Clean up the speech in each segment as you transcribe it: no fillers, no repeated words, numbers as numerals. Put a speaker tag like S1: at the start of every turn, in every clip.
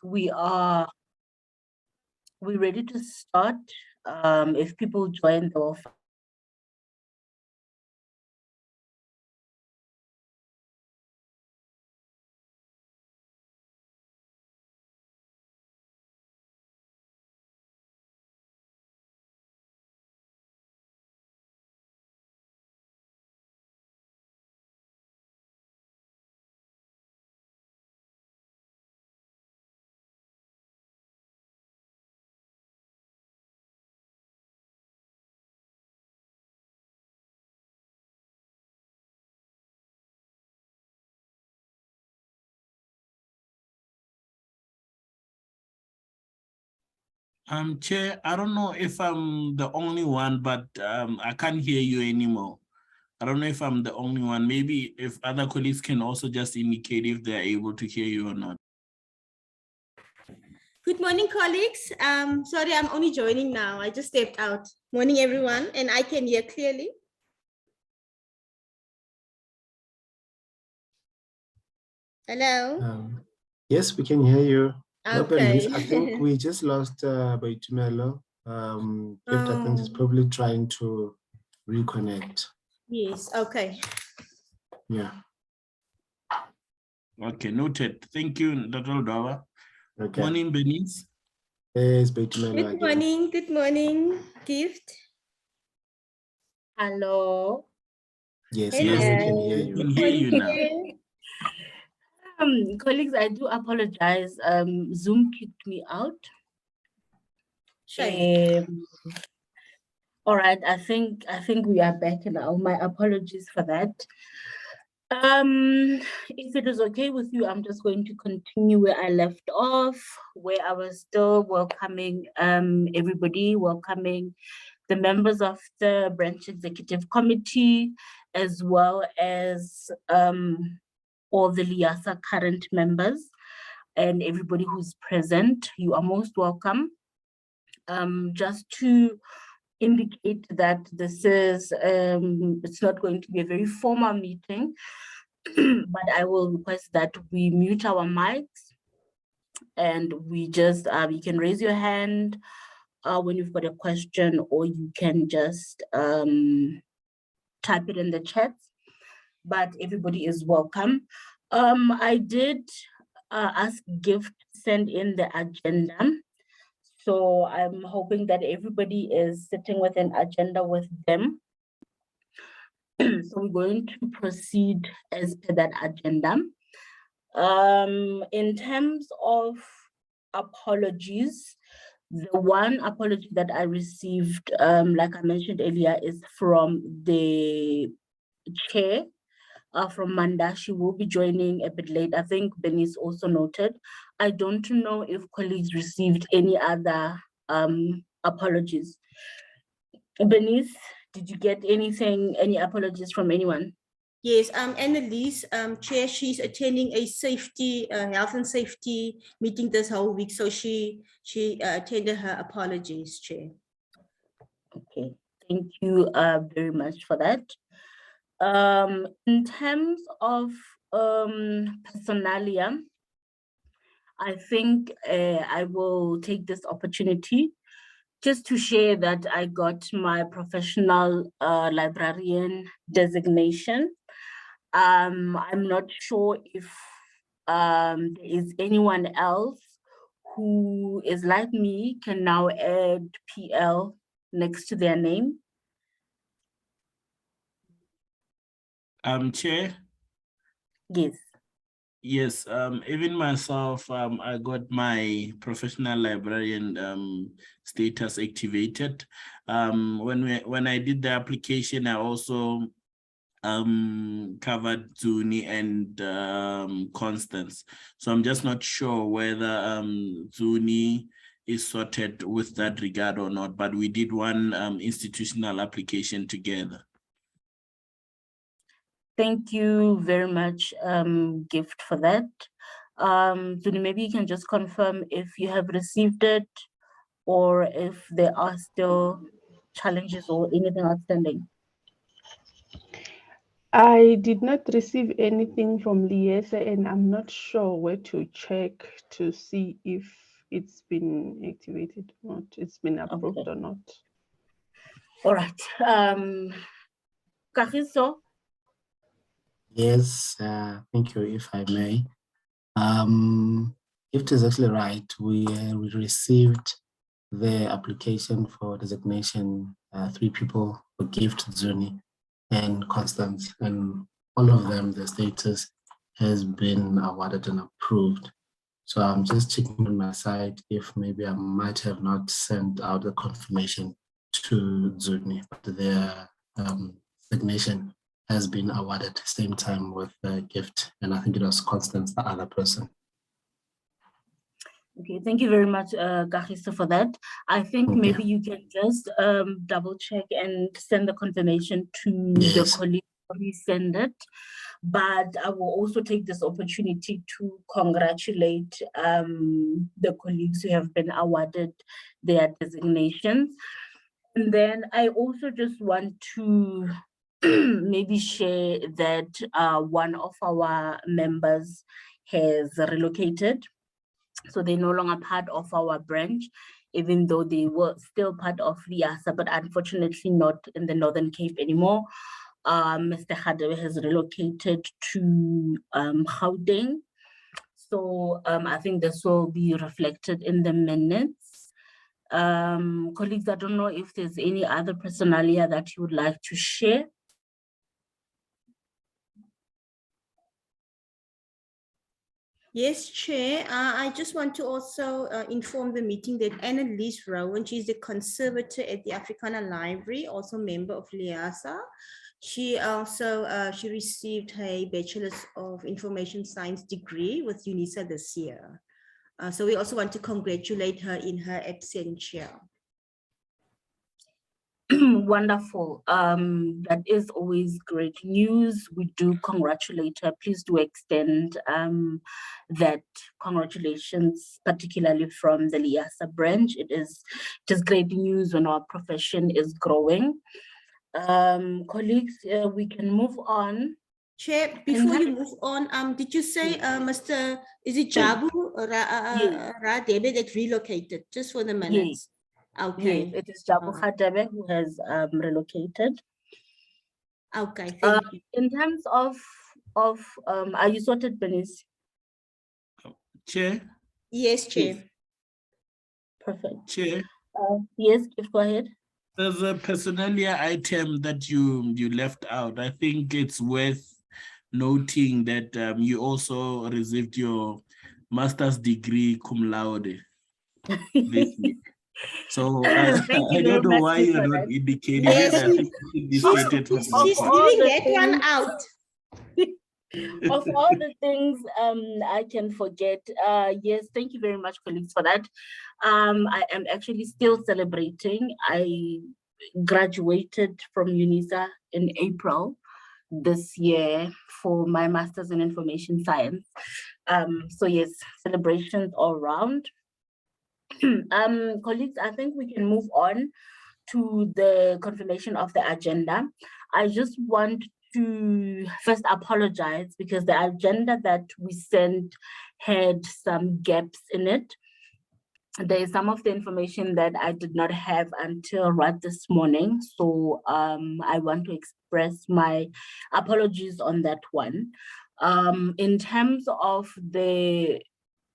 S1: we're ready to start. If people join, they'll
S2: Chair, I don't know if I'm the only one, but I can't hear you anymore. I don't know if I'm the only one. Maybe if other colleagues can also just indicate if they're able to hear you or not.
S3: Good morning, colleagues. Sorry, I'm only joining now. I just stepped out. Morning, everyone, and I can hear clearly. Hello.
S4: Yes, we can hear you.
S3: Okay.
S4: I think we just lost Boitumelo. Gift, I think he's probably trying to reconnect.
S3: Yes, okay.
S4: Yeah.
S2: Okay, noted. Thank you, Dr. Odawa.
S4: Okay.
S2: Morning, Bernice.
S4: Yes, Boitumelo again.
S3: Good morning, Gift.
S1: Hello.
S4: Yes,
S3: Hello.
S4: now we can hear you.
S2: We can hear you now.
S1: Colleagues, I do apologize. Zoom kicked me out. All right, I think we are back now. My apologies for that. If it is okay with you, I'm just going to continue where I left off, where I was still welcoming everybody, welcoming the members of the branch executive committee, as well as all the LIASA current members and everybody who's present. You are most welcome. Just to indicate that this is, it's not going to be a very formal meeting, but I will request that we mute our mics and we just, you can raise your hand when you've got a question, or you can just type it in the chat, but everybody is welcome. I did ask Gift to send in the agenda. So I'm hoping that everybody is sitting with an agenda with them. So we're going to proceed as per that agenda. In terms of apologies, the one apology that I received, like I mentioned earlier, is from the chair, from Manda. She will be joining a bit late. I think Bernice also noted. I don't know if colleagues received any other apologies. Bernice, did you get anything, any apologies from anyone?
S3: Yes, Annalise, Chair, she's attending a safety, health and safety meeting this whole week. So she attended her apologies, Chair.
S1: Okay, thank you very much for that. In terms of personalia, I think I will take this opportunity just to share that I got my professional librarian designation. I'm not sure if there is anyone else who is like me, can now add PL next to their name.
S2: Chair?
S1: Yes.
S2: Yes, even myself, I got my professional librarian status activated. When I did the application, I also covered Zuni and Constance. So I'm just not sure whether Zuni is sorted with that regard or not, but we did one institutional application together.
S1: Thank you very much, Gift, for that. Zuni, maybe you can just confirm if you have received it or if there are still challenges or anything outstanding.
S5: I did not receive anything from Liesa, and I'm not sure where to check to see if it's been activated or not, it's been approved
S1: Okay.
S5: or not.
S1: All right. Kagiso?
S4: Yes, thank you, if I may. Gift is actually right. We received the application for designation, 3 people for Gift, Zuni, and Constance, and all of them, the status has been awarded and approved. So I'm just checking on my side if maybe I might have not sent out the confirmation to Zuni, but their designation has been awarded same time with the Gift, and I think it was Constance, the other person.
S1: Okay, thank you very much, Kagiso, for that. I think
S4: Okay.
S1: maybe you can just double check and send the confirmation to the
S4: Yes.
S1: colleague who send it. But I will also take this opportunity to congratulate the colleagues who have been awarded their designations. And then I also just want to maybe share that one of our members has relocated. So they're no longer part of our branch, even though they were still part of Liasa, but unfortunately not in the Northern Cape anymore. Mr. Hadebe has relocated to Gauteng. So I think this will be reflected in the minutes. Colleagues, I don't know if there's any other personalia that you would like to share.
S3: Yes, Chair. I just want to also inform the meeting that Annalise Rowan, she's the conservator at the Africana Library, also member of Liasa. She also she received her Bachelor's of Information Science degree with UNISA this year. So we also want to congratulate her in her absentia.
S1: Wonderful. That is always great news. We do congratulate her. Please do extend that congratulations, particularly from the Liasa branch. It is just great news when our profession is growing. Colleagues, we can move on.
S3: Chair, before you move on, did you say Mr. Is it Jabu Radebe that relocated? Just for the minutes. Okay.
S1: Yes, it is Jabu Hadebe who has relocated.
S3: Okay, thank you.
S1: In terms of are you sorted, Bernice?
S2: Chair?
S3: Yes, Chair.
S1: Perfect.
S2: Chair?
S1: Yes, go ahead.
S2: There's a personalia item that you left out. I think it's worth noting that you also received your master's degree cum laude this year. So I don't know why you're not indicating
S3: yes,
S2: it. I think
S3: she's
S2: leaving
S3: that one out.
S1: Of all the things I can forget, yes, thank you very much, colleagues, for that. I am actually still celebrating. I graduated from UNISA in April this year for my master's in information science. So yes, celebrations all around. Colleagues, I think we can move on to the confirmation of the agenda. I just want to first apologize because the agenda that we sent had some gaps in it. There is some of the information that I did not have until right this morning. So I want to express my apologies on that one. In terms of the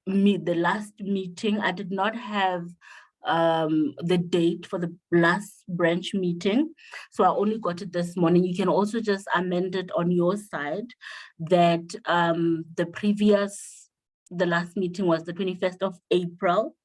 S1: last meeting, I did not have the date for the last branch meeting. So I only got it this morning. You can also just amend it on your side that the last meeting was the 21st of April.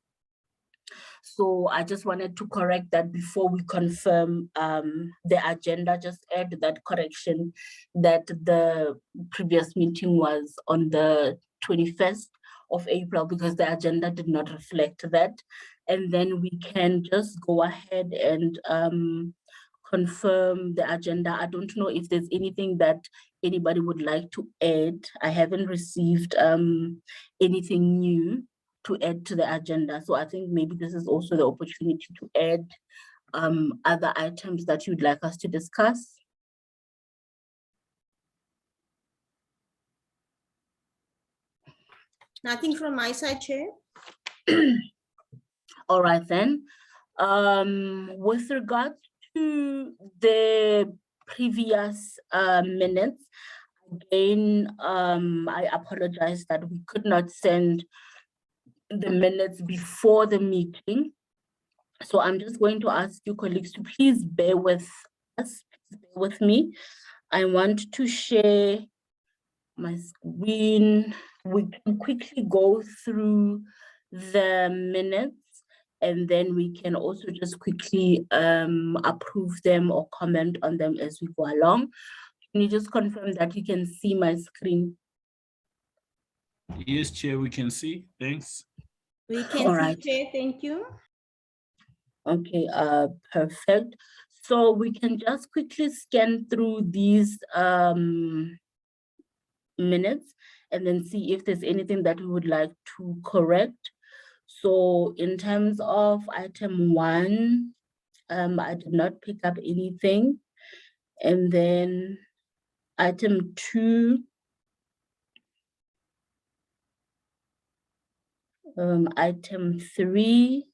S1: So I just wanted to correct that before we confirm the agenda, just add that correction that the previous meeting was on the 21st of April because the agenda did not reflect that. And then we can just go ahead and confirm the agenda. I don't know if there's anything that anybody would like to add. I haven't received anything new to add to the agenda. So I think maybe this is also the opportunity to add other items that you'd like us to discuss.
S3: Nothing from my side, Chair.
S1: All right then. With regard to the previous minutes, again, I apologize that we could not send the minutes before the meeting. So I'm just going to ask you colleagues to please bear with us, please bear with me. I want to share my screen. We can quickly go through the minutes, and then we can also just quickly approve them or comment on them as we go along. Can you just confirm that you can see my screen?
S2: Yes, Chair, we can see. Thanks.
S3: We can
S1: All
S3: see,
S1: right.
S3: Chair. Thank you.
S1: Okay, perfect. So we can just quickly scan through these minutes and then see if there's anything that we would like to correct. So in terms of item 1, I did not pick up anything. And then item 2, item 3,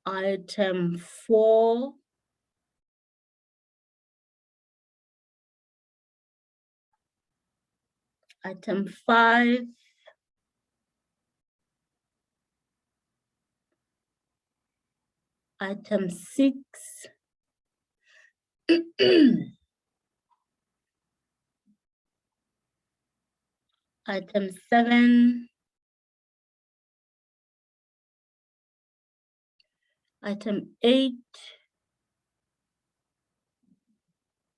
S1: item 4, item 5, item 6, item 7, item 8,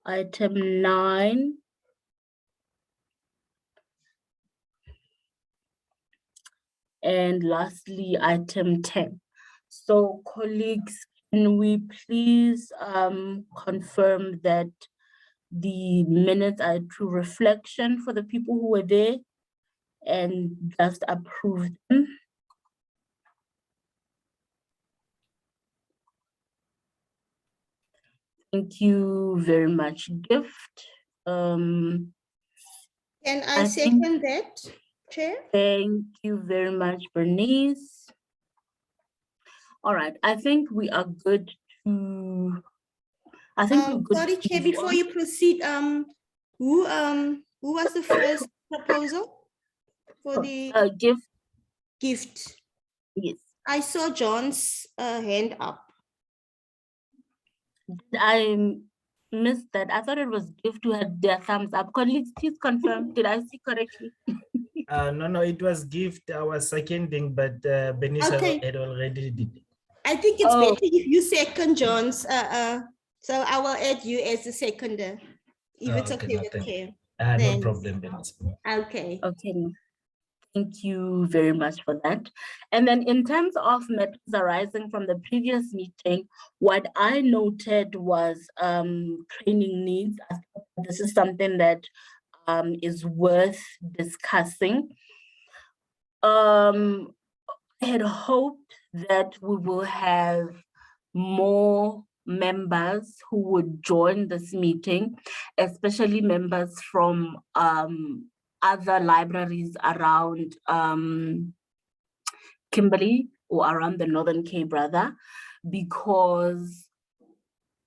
S1: item 9, and lastly, item 10. So colleagues, can we please confirm that the minutes are a true reflection for the people who were there and just approve them? Thank you very much, Gift.
S3: Can I
S1: I think-
S3: second that, Chair?
S1: Thank you very much, Bernice. All right, I think we are good to, I think we're good.
S3: Sorry,
S1: to
S3: Chair,
S1: move
S3: before
S1: on.
S3: you proceed, who was the first proposal for the
S1: Gift,
S3: gift?
S1: yes.
S3: I saw John's hand up.
S1: I missed that. I thought it was Gift who had their thumbs up. Colleagues, please confirm. Did I see correctly?
S6: No, it was Gift. I was seconding, but Bernice
S3: Okay.
S6: had already did.
S3: I think it's
S1: Oh.
S3: better if you second John's. So I will add you as a seconder, if
S6: Oh,
S3: it's
S6: okay,
S3: okay
S6: no,
S3: with
S6: thank
S3: Chair.
S6: No
S3: Thanks.
S6: problem, Bernice.
S3: Okay.
S1: Okay. Thank you very much for that. And then in terms of matters arising from the previous meeting, what I noted was training needs. I thought this is something that is worth discussing. I had hoped that we will have more members who would join this meeting, especially members from other libraries around Kimberley or around the Northern Cape, rather, because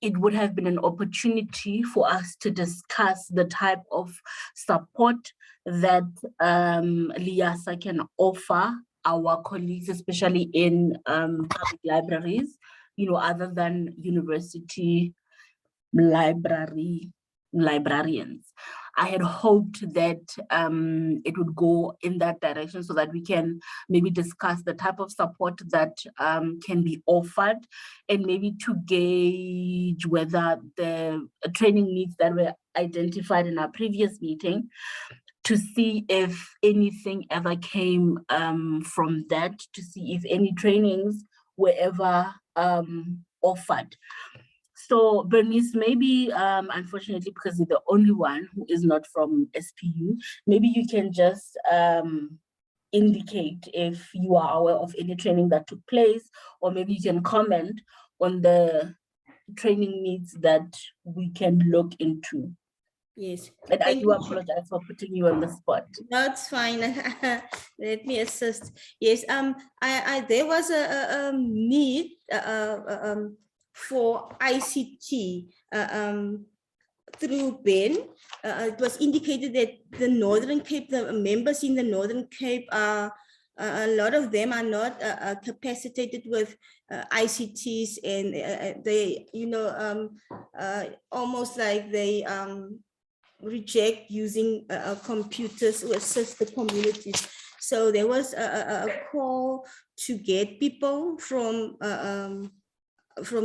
S1: it would have been an opportunity for us to discuss the type of support that LIASA can offer our colleagues, especially in public libraries, other than university librarians. I had hoped that it would go in that direction so that we can maybe discuss the type of support that can be offered, and maybe to gauge whether the training needs that were identified in our previous meeting, to see if anything ever came from that, to see if any trainings were ever offered. So Bernice, maybe unfortunately, because you're the only one who is not from SPU, maybe you can just indicate if you are aware of any training that took place, or maybe you can comment on the training needs that we can look into.
S3: Yes.
S1: And I
S3: Thank
S1: do
S3: you.
S1: apologize for putting you on the spot.
S3: That's fine. Let me assist. Yes. There was a need for ICT through Ben. It was indicated that the Northern Cape, the members in the Northern Cape are a lot of them are not capacitated with ICTs, and they, almost like they reject using computers to assist the communities. So there was a call to get people from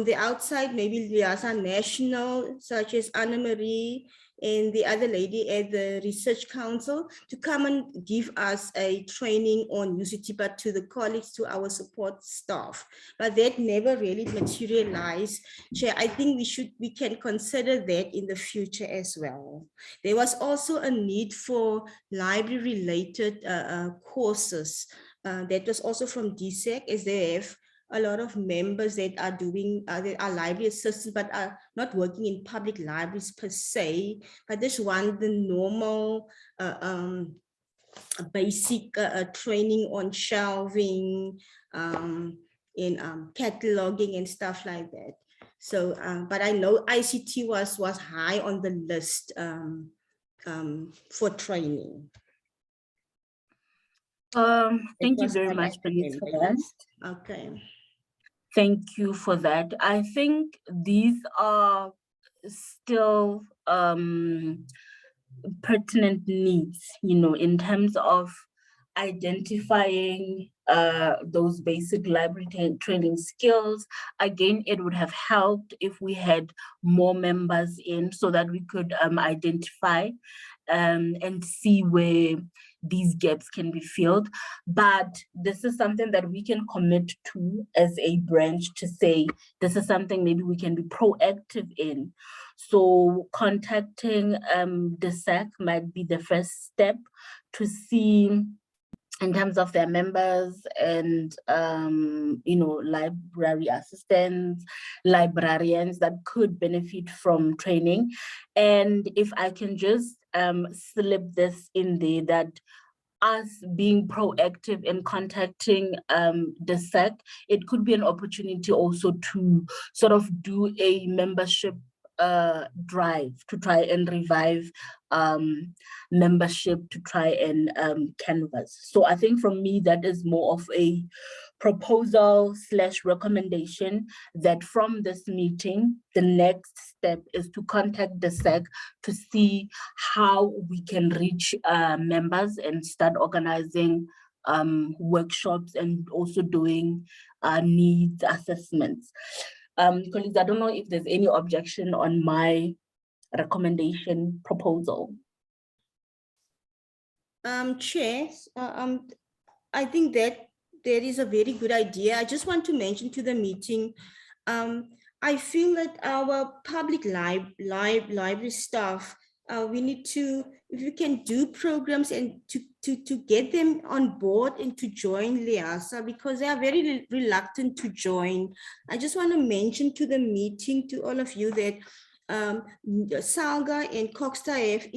S3: the outside, maybe Liasa National, such as Anna Marie and the other lady at the Research Council, to come and give us a training on UCT, but to the colleagues, to our support staff. But that never really materialized. Chair, I think we can consider that in the future as well. There was also a need for library-related courses. That was also from DSEC, as they have a lot of members that are doing, that are library assistants, but are not working in public libraries per se, but just want the normal basic training on shelving, in cataloging and stuff like that. So, but I know ICT was high on the list for training.
S1: Thank you
S3: was
S1: very
S3: what
S1: much,
S3: I
S1: Bernice, for
S3: remember.
S1: that.
S3: Okay.
S1: Thank you for that. I think these are still pertinent needs, in terms of identifying those basic library training skills. Again, it would have helped if we had more members in, so that we could identify and see where these gaps can be filled. But this is something that we can commit to as a branch, to say this is something maybe we can be proactive in. So contacting the SAC might be the first step to see, in terms of their members and library assistants, librarians that could benefit from training. And if I can just slip this in there, that us being proactive in contacting the SAC, it could be an opportunity also to sort of do a membership drive to try and revive membership, to try and canvas. So I think from me, that is more of a proposal / recommendation, that from this meeting, the next step is to contact the SAC to see how we can reach members and start organizing workshops and also doing needs assessments. Colleagues, I don't know if there's any objection on my recommendation proposal.
S3: Chair, I think that there is a very good idea. I just want to mention to the meeting, I feel that our public library staff, we need to, if we can do programs and to get them on board and to join Liasa, because they are very reluctant to join. I just want to mention to the meeting, to all of you, that SALGA and COGSTA have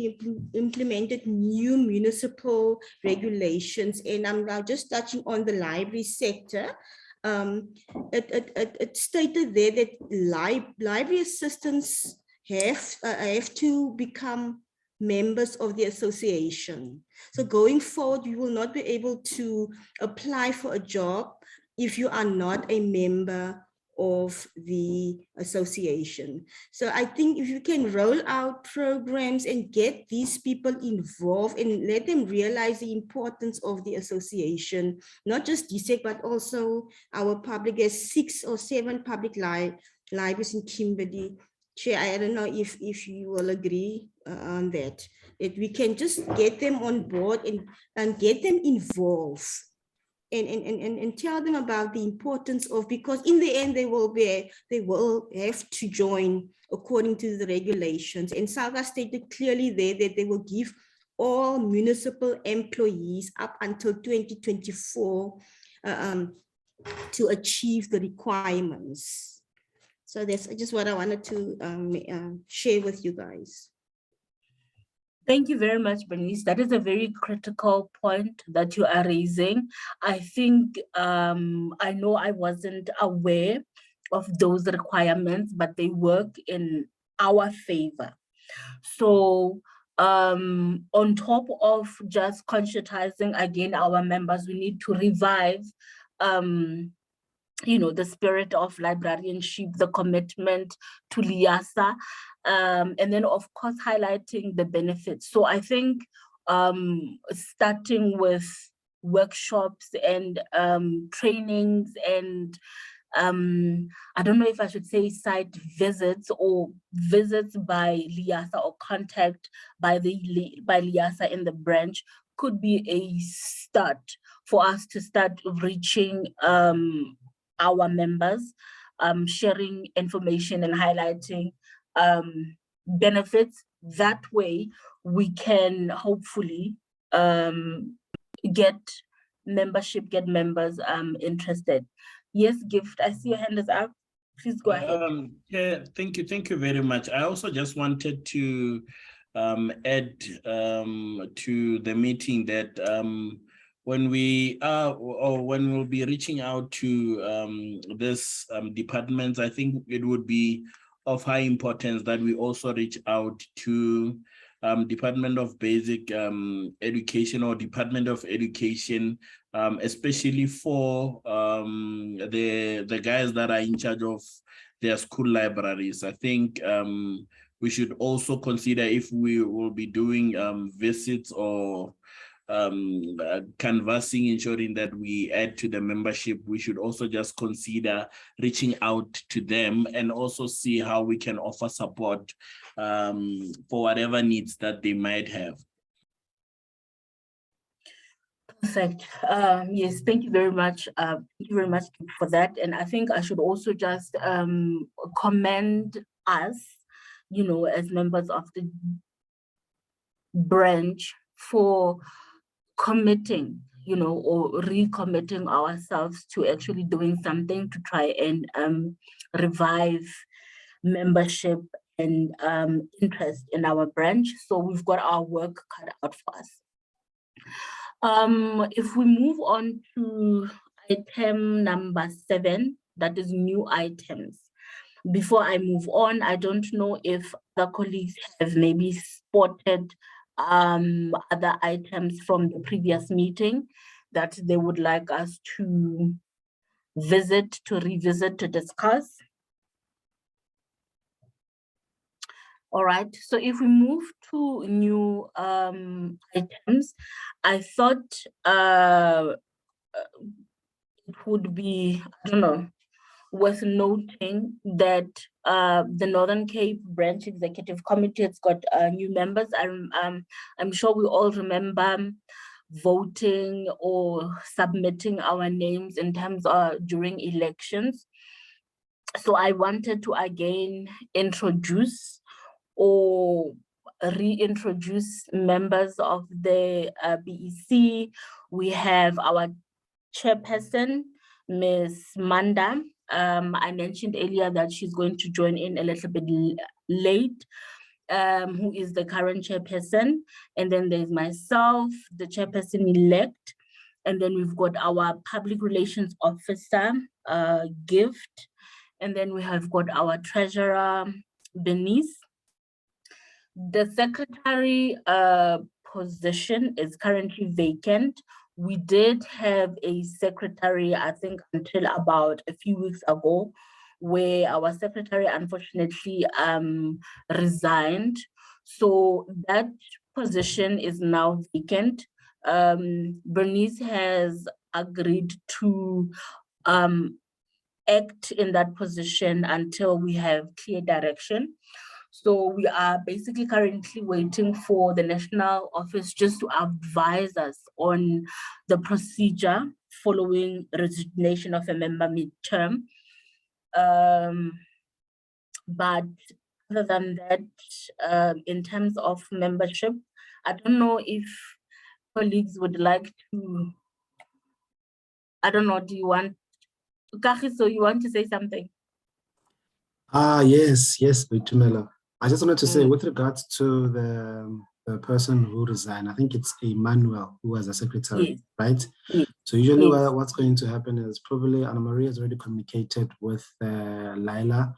S3: implemented new municipal regulations, and I'm now just touching on the library sector. It stated there that library assistants have to become members of the association. So going forward, you will not be able to apply for a job if you are not a member of the association. So I think if you can roll out programs and get these people involved and let them realize the importance of the association, not just DSEC, but also our public, there's 6 or 7 public libraries in Kimberley. Chair, I don't know if you will agree on that, that we can just get them on board and get them involved. And tell them about the importance of, because in the end they will have to join according to the regulations. And SALGA stated clearly there that they will give all municipal employees up until 2024 to achieve the requirements. So that's just what I wanted to share with you guys.
S1: Thank you very much, Bernice. That is a very critical point that you are raising. I think I know I wasn't aware of those requirements, but they work in our favor. So on top of just conscientizing again our members, we need to revive the spirit of librarianship, the commitment to Liasa, and then of course highlighting the benefits. So I think starting with workshops and trainings and I don't know if I should say site visits or visits by Liasa or contact by Liasa in the branch could be a start for us to start reaching our members, sharing information and highlighting benefits. That way we can hopefully get members interested. Yes, Gift, I see your hand is up. Please go ahead.
S2: Yeah, thank you very much. I also just wanted to add to the meeting that when we are or when we'll be reaching out to this departments, I think it would be of high importance that we also reach out to Department of Basic Education or Department of Education, especially for the guys that are in charge of their school libraries. I think we should also consider if we will be doing visits or canvassing, ensuring that we add to the membership. We should also just consider reaching out to them and also see how we can offer support for whatever needs that they might have.
S1: Perfect. Yes, thank you very much. Thank you very much for that. And I think I should also just commend us, as members of the branch for committing, or recommitting ourselves to actually doing something to try and revive membership and interest in our branch. So we've got our work cut out for us. If we move on to item number 7, that is new items. Before I move on, I don't know if the colleagues have maybe spotted other items from the previous meeting that they would like us to revisit, to discuss. All right, so if we move to new items, I thought it would be, worth noting that the Northern Cape Branch Executive Committee has got new members. I'm sure we all remember voting or submitting our names in terms of during elections. So I wanted to again introduce or reintroduce members of the BEC. We have our chairperson, Ms. Manda. I mentioned earlier that she's going to join in a little bit late, who is the current chairperson. And then there's myself, the chairperson-elect. And then we've got our public relations officer, Gift. And then we have got our treasurer, Bernice. The secretary position is currently vacant. We did have a secretary, I think, until about a few weeks ago, where our secretary unfortunately resigned. So that position is now vacant. Bernice has agreed to act in that position until we have clear direction. So we are basically currently waiting for the national office just to advise us on the procedure following resignation of a member midterm. But other than that, in terms of membership, I don't know if colleagues would like to, I don't know, do you want, Kagiso, you want to say something?
S4: Yes, Boitumelo. I just wanted to say,
S1: Mm.
S4: with regards to the person who resigned, I think it's Emmanuel who was a secretary,
S1: Yes,
S4: right?
S1: yes,
S4: So usually
S1: yes.
S4: what's going to happen is probably Anna Maria has already communicated with Laila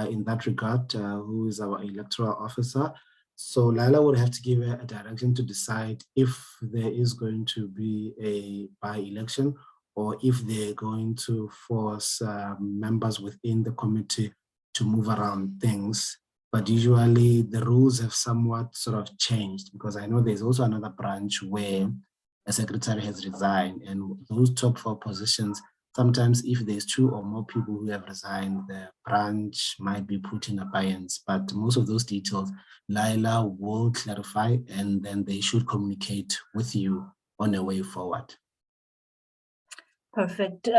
S4: in that regard, who is our electoral officer. So Laila would have to give a direction to decide if there is going to be a by-election or if they're going to force members within the committee to move around things. But usually the rules have somewhat sort of changed, because I know there's also another branch where a secretary has resigned, and those top 4 positions, sometimes if there's 2 or more people who have resigned, the branch might be put in abeyance. But most of those details, Laila will clarify, and then they should communicate with you on a way forward.
S1: Perfect.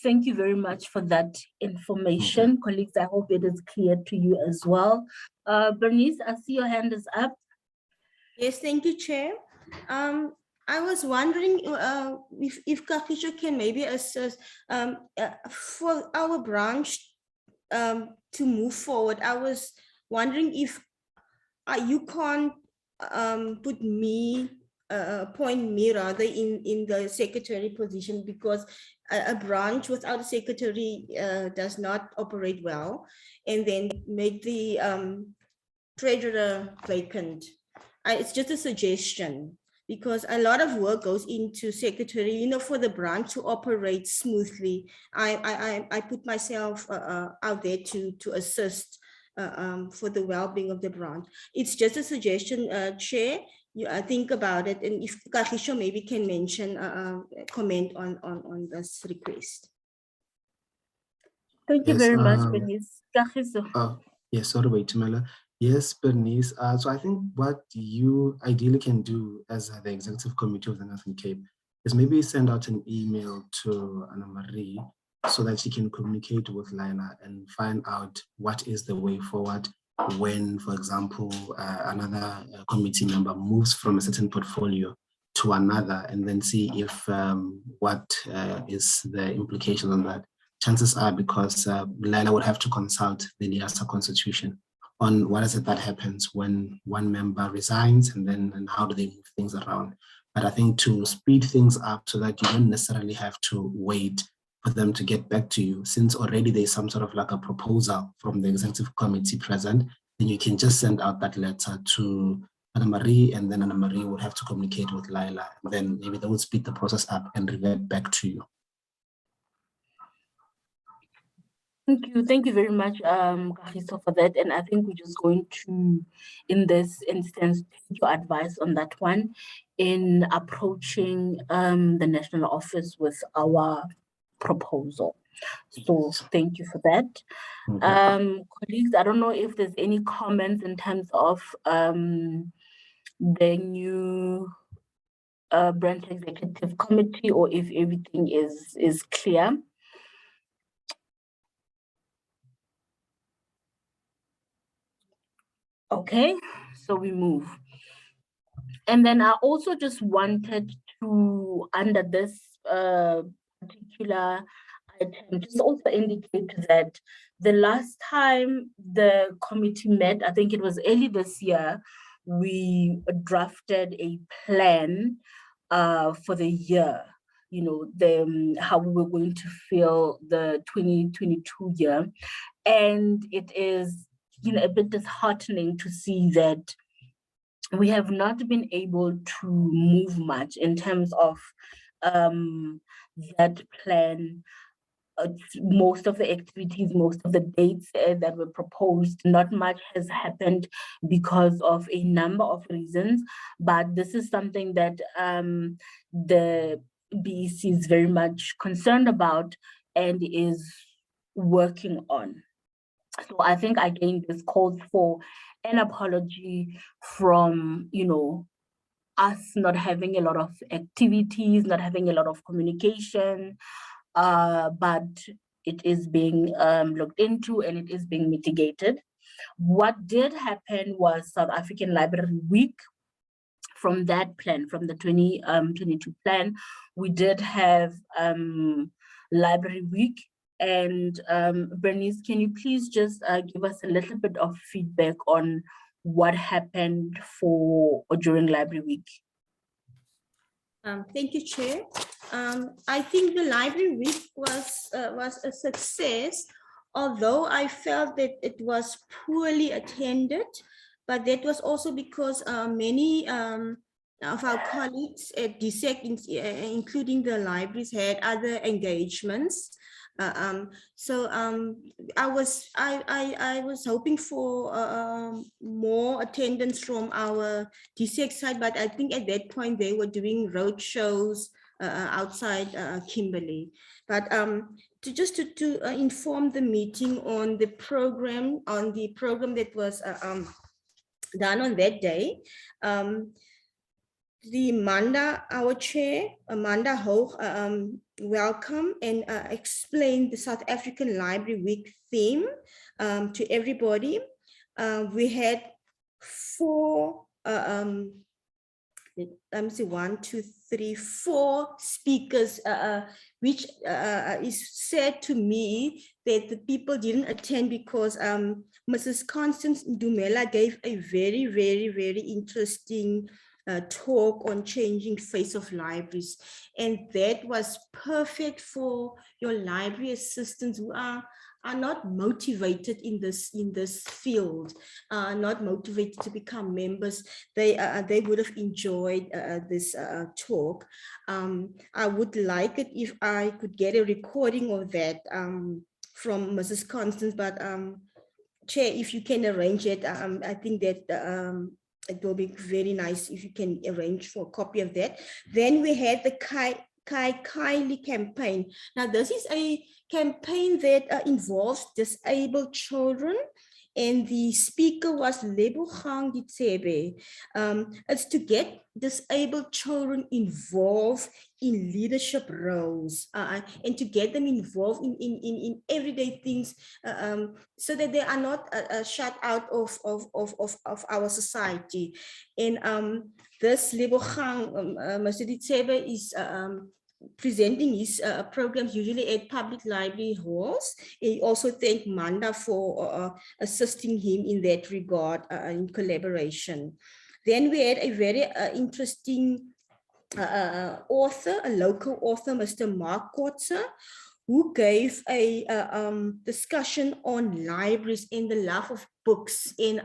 S1: Thank you very much for that information. Colleagues, I hope it is clear to you as well. Bernice, I see your hand is up.
S3: Yes, thank you, Chair. I was wondering if Kagisho can maybe assist for our branch to move forward. I was wondering if you can't appoint me rather in the secretary position, because a branch without a secretary does not operate well, and then make the treasurer vacant. It's just a suggestion, because a lot of work goes into secretary, for the branch to operate smoothly. I put myself out there to assist for the well-being of the branch. It's just a suggestion, Chair. I think about it, and if Kagisho maybe can mention, comment on this request.
S1: Thank you
S4: Yes,
S1: very much, Bernice. Kagiso.
S4: Yes, sorry, Boitumelo. Yes, Bernice. So I think what you ideally can do as the Executive Committee of the Northern Cape is maybe send out an email to Anna Marie so that she can communicate with Laila and find out what is the way forward when, for example, another committee member moves from a certain portfolio to another, and then see if what is the implication on that. Chances are, because Laila would have to consult the LIASA constitution on what is it that happens when one member resigns, and how do they move things around. But I think to speed things up so that you don't necessarily have to wait for them to get back to you, since already there's some sort of like a proposal from the executive committee present, then you can just send out that letter to Anna Marie, and then Anna Marie would have to communicate with Laila, and then maybe they would speed the process up and revert back to you.
S1: Thank you very much, Kagiso, for that. And I think we're just going to, in this instance, take your advice on that one in approaching the national office with our proposal. So thank you for that.
S4: Okay.
S1: Colleagues, I don't know if there's any comments in terms of the new branch executive committee, or if everything is clear. Okay, so we move. And then I also just wanted to, under this particular item, just also indicate that the last time the committee met, I think it was early this year, we drafted a plan for the year, how we were going to fill the 2022 year. And it is, a bit disheartening to see that we have not been able to move much in terms of that plan. Most of the activities, most of the dates that were proposed, not much has happened because of a number of reasons. But this is something that the BEC is very much concerned about and is working on. So I think, again, this calls for an apology from, us not having a lot of activities, not having a lot of communication, but it is being looked into and it is being mitigated. What did happen was South African Library Week. From that plan, from the 2022 plan, we did have Library Week And Bernice, can you please just give us a little bit of feedback on what happened for or during Library Week?
S3: Thank you, Chair. I think the Library Week was a success, although I felt that it was poorly attended, but that was also because many of our colleagues at DSEC, including the libraries, had other engagements. I was hoping for more attendance from our DSEC side, but I think at that point they were doing road shows outside Kimberley. But to inform the meeting on the program that was done on that day. The Manda, our chair, Amanda Hoog, welcome and explained the South African Library Week theme to everybody. We had four, let me see, 1, 2, 3, 4 speakers, which is said to me that the people didn't attend because Mrs. Constance Dumela gave a very, very, very interesting talk on changing face of libraries, and that was perfect for your library assistants who are not motivated in this field, not motivated to become members. They would have enjoyed this talk. I would like it if I could get a recording of that from Mrs. Constance, but Chair, if you can arrange it, I think that it will be very nice if you can arrange for a copy of that. Then we had the Kylie campaign. Now, this is a campaign that involves disabled children, and the speaker was Lebogang Ditsebe. It's to get disabled children involved in leadership roles and to get them involved in everyday things so that they are not shut out of our society. And this Lebogang, Mr. Ditsebe is presenting his programs usually at public library halls. He also thanked Manda for assisting him in that regard in collaboration. Then we had a very interesting author, a local author, Mr. Mark Kotzer, who gave a discussion on libraries and the love of books, and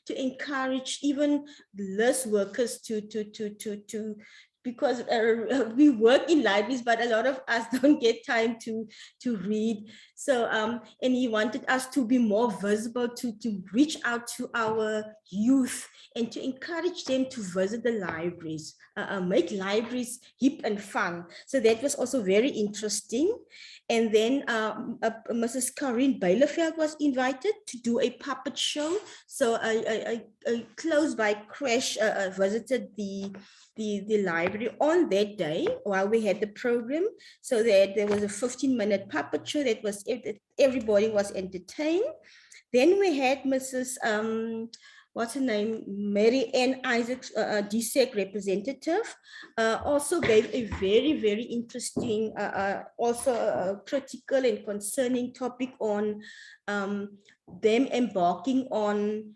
S3: to encourage even less workers to because we work in libraries, but a lot of us don't get time to read. So, and he wanted us to be more visible, to reach out to our youth and to encourage them to visit the libraries, make libraries hip and fun. So that was also very interesting. And then Mrs. Corinne Bielefeld was invited to do a puppet show. So a close by crash visited the library on that day while we had the program, so that there was a 15-minute puppet show that was everybody was entertained. Then we had Mrs. What's her name, Mary Ann Isaacs, DSEC representative, also gave a very, very interesting, also critical and concerning topic on them embarking on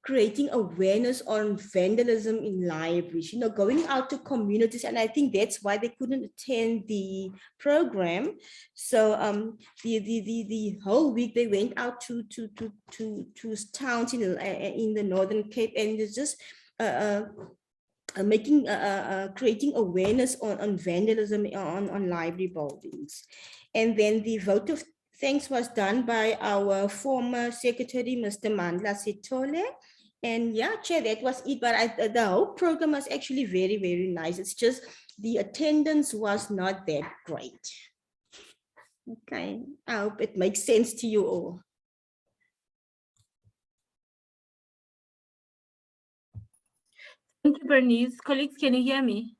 S3: creating awareness on vandalism in libraries, you know, going out to communities. And I think that's why they couldn't attend the program. So the whole week they went out to towns in the Northern Cape, and it's just creating awareness on vandalism on library buildings. And then the vote of thanks was done by our former secretary, Mr. Mandla Sitole. And yeah, Chair, that was it. But the whole program was actually very, very nice. It's just the attendance was not that great. Okay, I hope it makes sense to you all.
S1: Thank you, Bernice. Colleagues, can you hear me?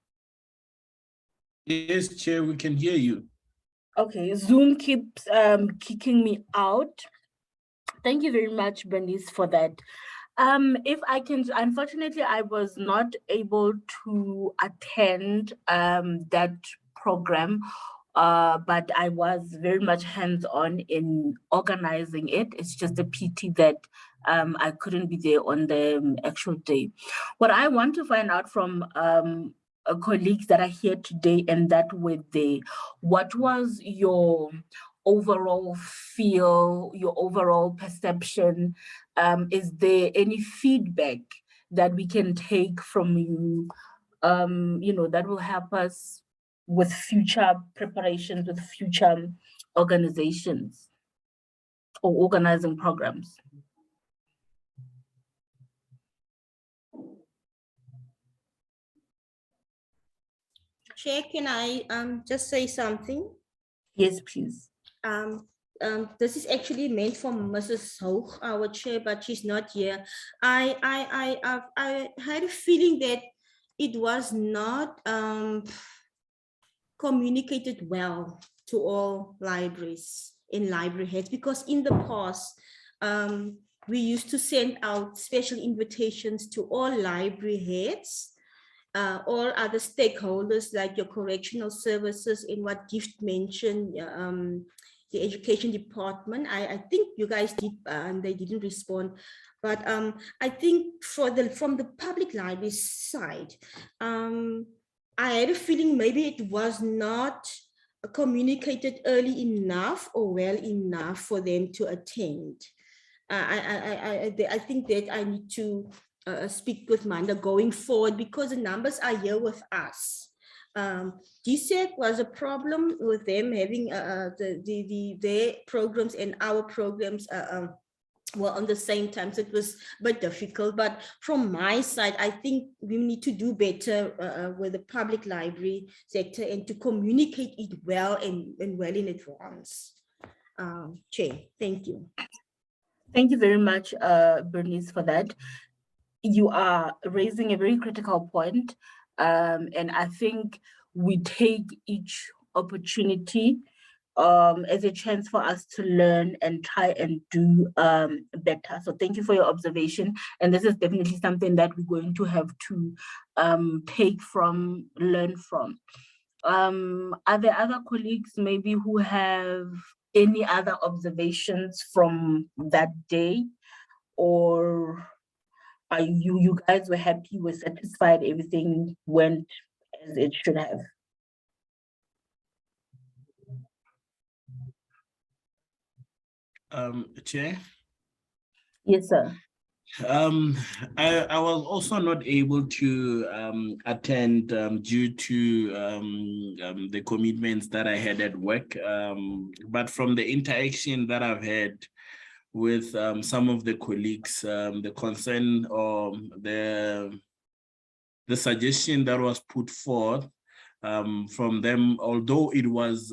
S2: Yes, Chair, we can hear you.
S1: Okay, Zoom keeps kicking me out. Thank you very much, Bernice, for that. If I can, unfortunately, I was not able to attend that program but I was very much hands-on in organizing it. It's just a pity that I couldn't be there on the actual day. What I want to find out from colleagues that are here today and that were there, what was your overall feel, your overall perception? Is there any feedback that we can take from you, that will help us with future preparations, with future organizations or organizing programs?
S3: Chair, can I just say something?
S1: Yes, please.
S3: This is actually meant for Mrs. Hoog, our chair, but she's not here. I had a feeling that it was not communicated well to all libraries in library heads, because in the past, we used to send out special invitations to all library heads, all other stakeholders like your correctional services, in what Gift mentioned, the education department. I think you guys did, and they didn't respond. But I think from the public library side, I had a feeling maybe it was not communicated early enough or well enough for them to attend. I think that I need to speak with Manda going forward, because the numbers are here with us. DSEC was a problem with them having their programs and our programs were on the same time, so it was a bit difficult. But from my side, I think we need to do better with the public library sector and to communicate it well and well in advance. Chair, thank you.
S1: Thank you very much, Bernice, for that. You are raising a very critical point, and I think we take each opportunity as a chance for us to learn and try and do better. So thank you for your observation. And this is definitely something that we're going to have to learn from. Are there other colleagues maybe who have any other observations from that day? Or are you guys were happy, were satisfied, everything went as it should have?
S2: Chair?
S1: Yes, sir.
S2: I was also not able to attend due to the commitments that I had at work. But from the interaction that I've had with some of the colleagues, the concern or the suggestion that was put forth from them, although it was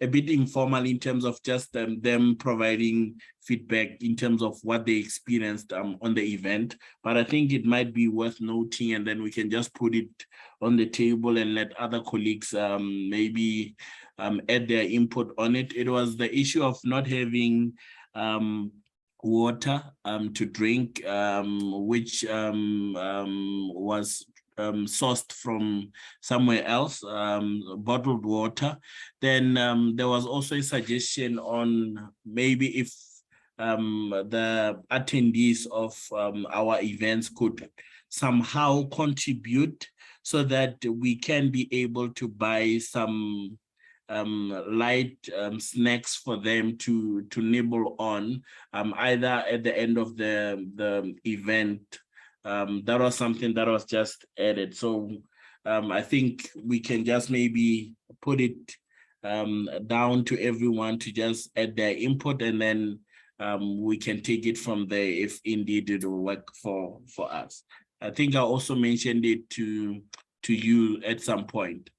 S2: a bit informal in terms of just them providing feedback in terms of what they experienced on the event, but I think it might be worth noting, and then we can just put it on the table and let other colleagues maybe add their input on it. It was the issue of not having water to drink, which was sourced from somewhere else, bottled water. Then there was also a suggestion on maybe if the attendees of our events could somehow contribute so that we can be able to buy some light snacks for them to nibble on, either at the end of the event. That was something that was just added. So I think we can just maybe put it down to everyone to just add their input, and then we can take it from there if indeed it will work for us. I think I also mentioned it to you at some point.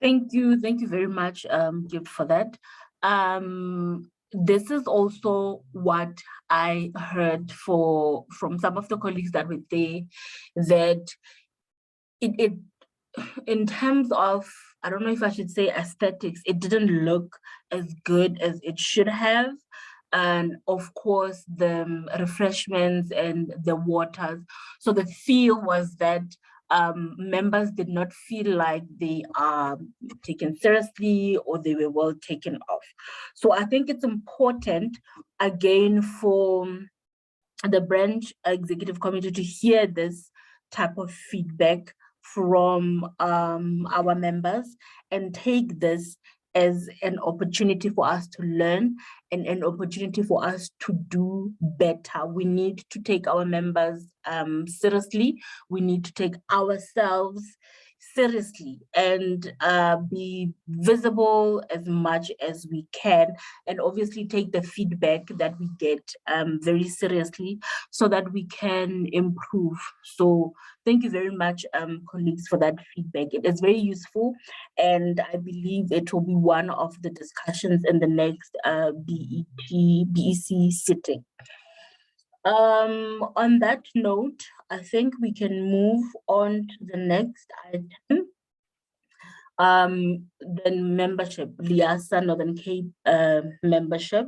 S1: Thank you very much, Gift, for that. This is also what I heard from some of the colleagues that were there, that it in terms of, I don't know if I should say aesthetics, it didn't look as good as it should have. And of course, the refreshments and the waters. So the feel was that members did not feel like they are taken seriously or they were well taken off. So I think it's important, again, for the branch executive committee to hear this type of feedback from our members and take this as an opportunity for us to learn and an opportunity for us to do better. We need to take our members seriously. We need to take ourselves seriously and be visible as much as we can, and obviously take the feedback that we get very seriously so that we can improve. So thank you very much, colleagues, for that feedback. It is very useful, and I believe it will be one of the discussions in the next BEC sitting. On that note, I think we can move on to the next item. The membership, Liasa Northern Cape membership.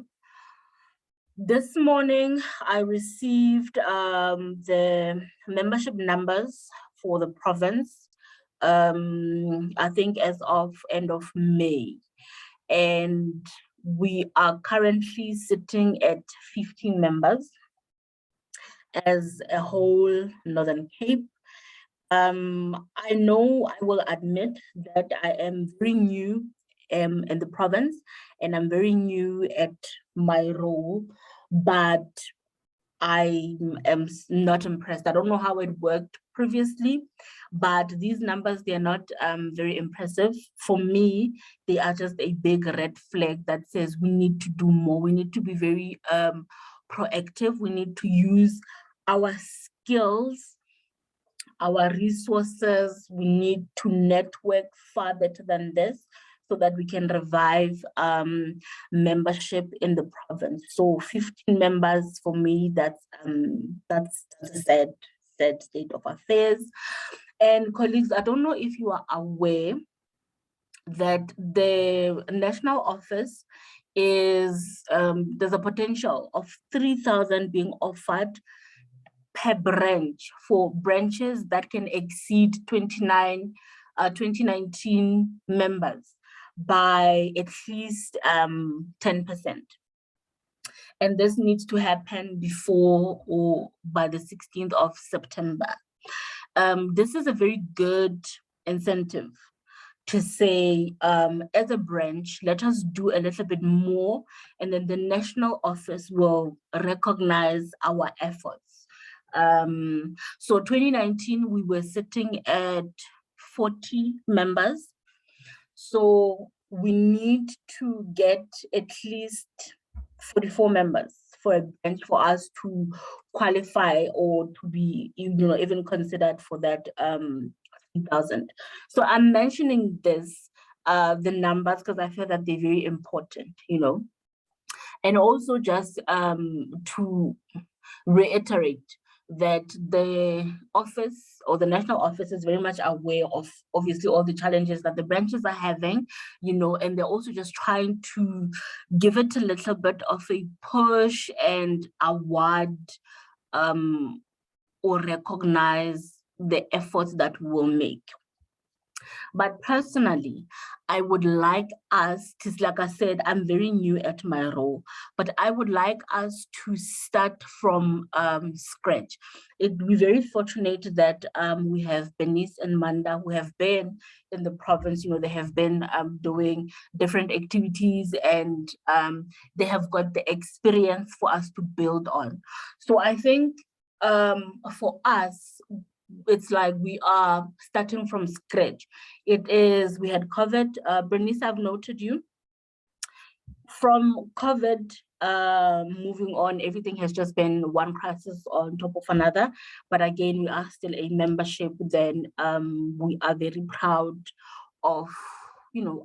S1: This morning, I received the membership numbers for the province, I think as of end of May. And we are currently sitting at 15 members as a whole Northern Cape. I know, I will admit that I am very new in the province and I'm very new at my role, but I am not impressed. I don't know how it worked previously, but these numbers, they are not very impressive. For me, they are just a big red flag that says we need to do more. We need to be very proactive. We need to use our skills, our resources. We need to network far better than this so that we can revive membership in the province. So 15 members, for me, that's a sad state of affairs. And colleagues, I don't know if you are aware that the national office is, there's a potential of 3,000 being offered per branch for branches that can exceed 2019 members by at least 10%. And this needs to happen before or by the 16th of September. This is a very good incentive to say, as a branch, let us do a little bit more, and then the national office will recognize our efforts. So 2019, we were sitting at 40 members. So we need to get at least 44 members for a branch for us to qualify or to be, even considered for that 3,000. So I'm mentioning this, the numbers, because I feel that they're very important, and also just to reiterate that the office or the national office is very much aware of obviously all the challenges that the branches are having, and they're also just trying to give it a little bit of a push and award or recognize the efforts that we'll make. But personally, I would like us to, like I said, I'm very new at my role, but I would like us to start from scratch. We're very fortunate that we have Bernice and Manda who have been in the province. They have been doing different activities, and they have got the experience for us to build on. So I think for us, it's like we are starting from scratch. We had COVID. Bernice, I've noted you. From COVID, moving on, everything has just been one crisis on top of another. But again, we are still a membership. Then we are very proud of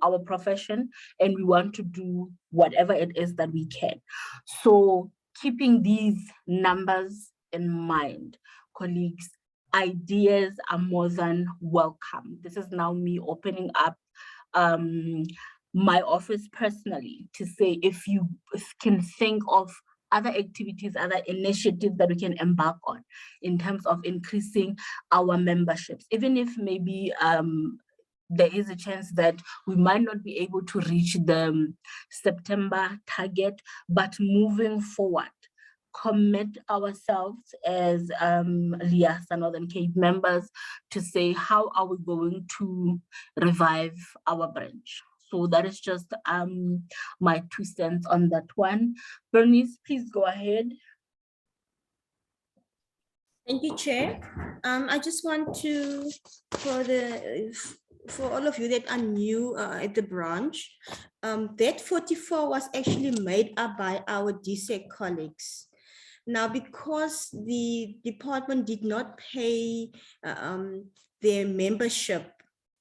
S1: our profession, and we want to do whatever it is that we can. So keeping these numbers in mind, colleagues, ideas are more than welcome. This is now me opening up my office personally to say, if you can think of other activities, other initiatives that we can embark on in terms of increasing our memberships, even if maybe there is a chance that we might not be able to reach the September target, but moving forward, commit ourselves as LIASA Northern Cape members to say, how are we going to revive our branch? So that is just my 2 cents on that one. Bernice, please go ahead.
S3: Thank you, Chair. I just want to, for all of you that are new at the branch, that 44 was actually made up by our DSEC colleagues. Now, because the department did not pay their membership,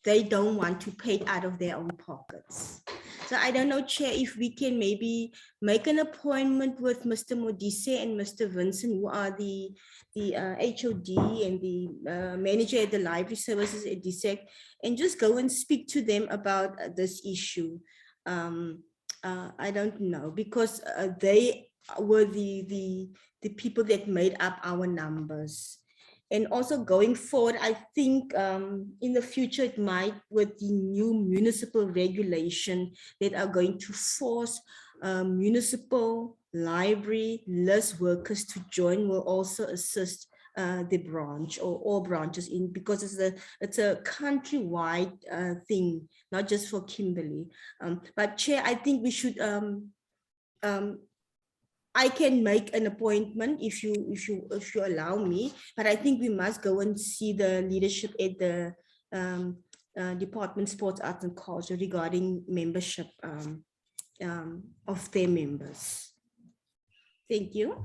S3: they don't want to pay it out of their own pockets. So I don't know, Chair, if we can maybe make an appointment with Mr. Modise and Mr. Vincent, who are the HOD and the manager at the library services at DSEC, and just go and speak to them about this issue. I don't know, because they were the people that made up our numbers. And also going forward, I think in the future, it might, with the new municipal regulation that are going to force municipal library list workers to join, will also assist the branch or all branches in, because it's a countrywide thing, not just for Kimberley. But Chair, I think we should, I can make an appointment if you allow me, but I think we must go and see the leadership at the Department of Sports, Arts and Culture regarding membership of their members. Thank you.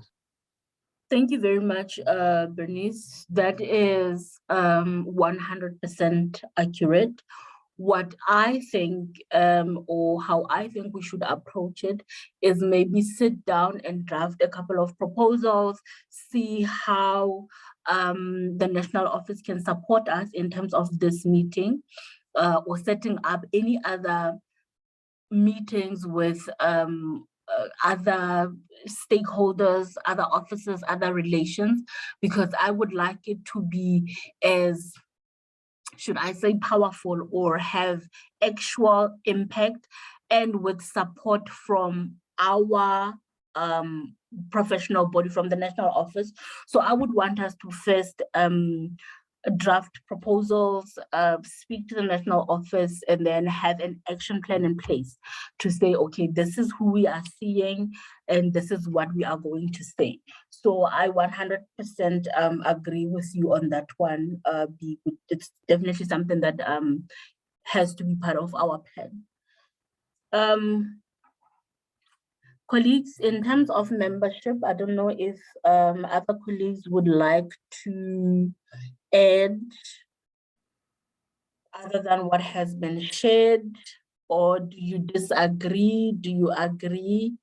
S1: Thank you very much, Bernice. That is 100% accurate. What I think, or how I think we should approach it, is maybe sit down and draft a couple of proposals, see how the national office can support us in terms of this meeting, or setting up any other meetings with other stakeholders, other officers, other relations, because I would like it to be as, should I say, powerful or have actual impact, and with support from our professional body, from the national office. So I would want us to first draft proposals, speak to the national office, and then have an action plan in place to say, okay, this is who we are seeing and this is what we are going to say. So I 100% agree with you on that one. It's definitely something that has to be part of our plan. Colleagues, in terms of membership, I don't know if other colleagues would like to add other than what has been shared, or do you disagree? Do you agree?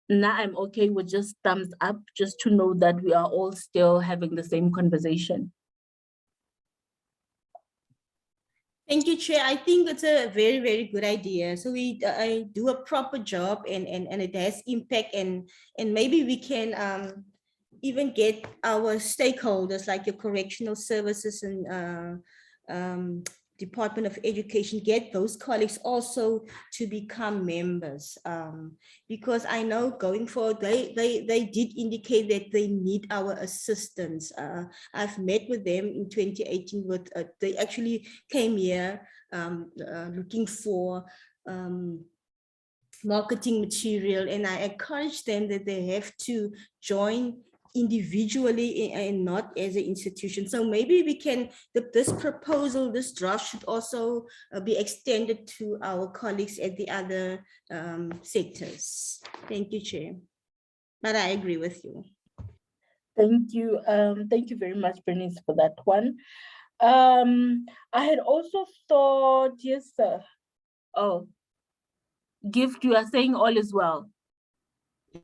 S1: Now I'm okay with just thumbs up, just to know that we are all still having the same conversation.
S3: Thank you, Chair. I think it's a very, very good idea. So we do a proper job, and it has impact, and maybe we can even get our stakeholders like your correctional services and Department of Education, get those colleagues also to become members, because I know going forward, they did indicate that they need our assistance. I've met with them in 2018 with, they actually came here looking for marketing material, and I encourage them that they have to join individually and not as an institution. So maybe we can, this proposal, this draft should also be extended to our colleagues at the other sectors. Thank you, Chair. But I agree with you.
S1: Thank you. Thank you very much, Bernice, for that one. I had also thought, yes, sir. Oh, Gift, you are saying all is well.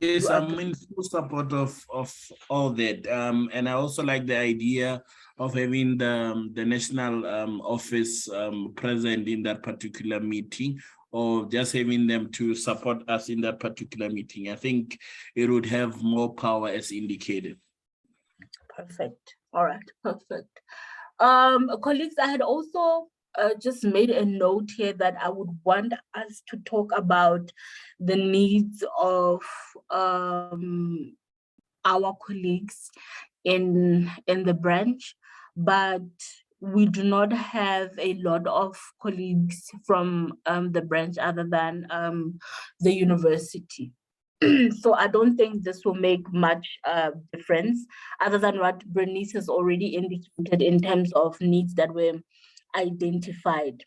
S2: Yes, I'm in full support of all that. And I also like the idea of having the national office present in that particular meeting, or just having them to support us in that particular meeting. I think it would have more power as indicated.
S1: Perfect. All right, perfect. Colleagues, I had also just made a note here that I would want us to talk about the needs of our colleagues in the branch, but we do not have a lot of colleagues from the branch other than the university. So I don't think this will make much difference other than what Bernice has already indicated in terms of needs that were identified.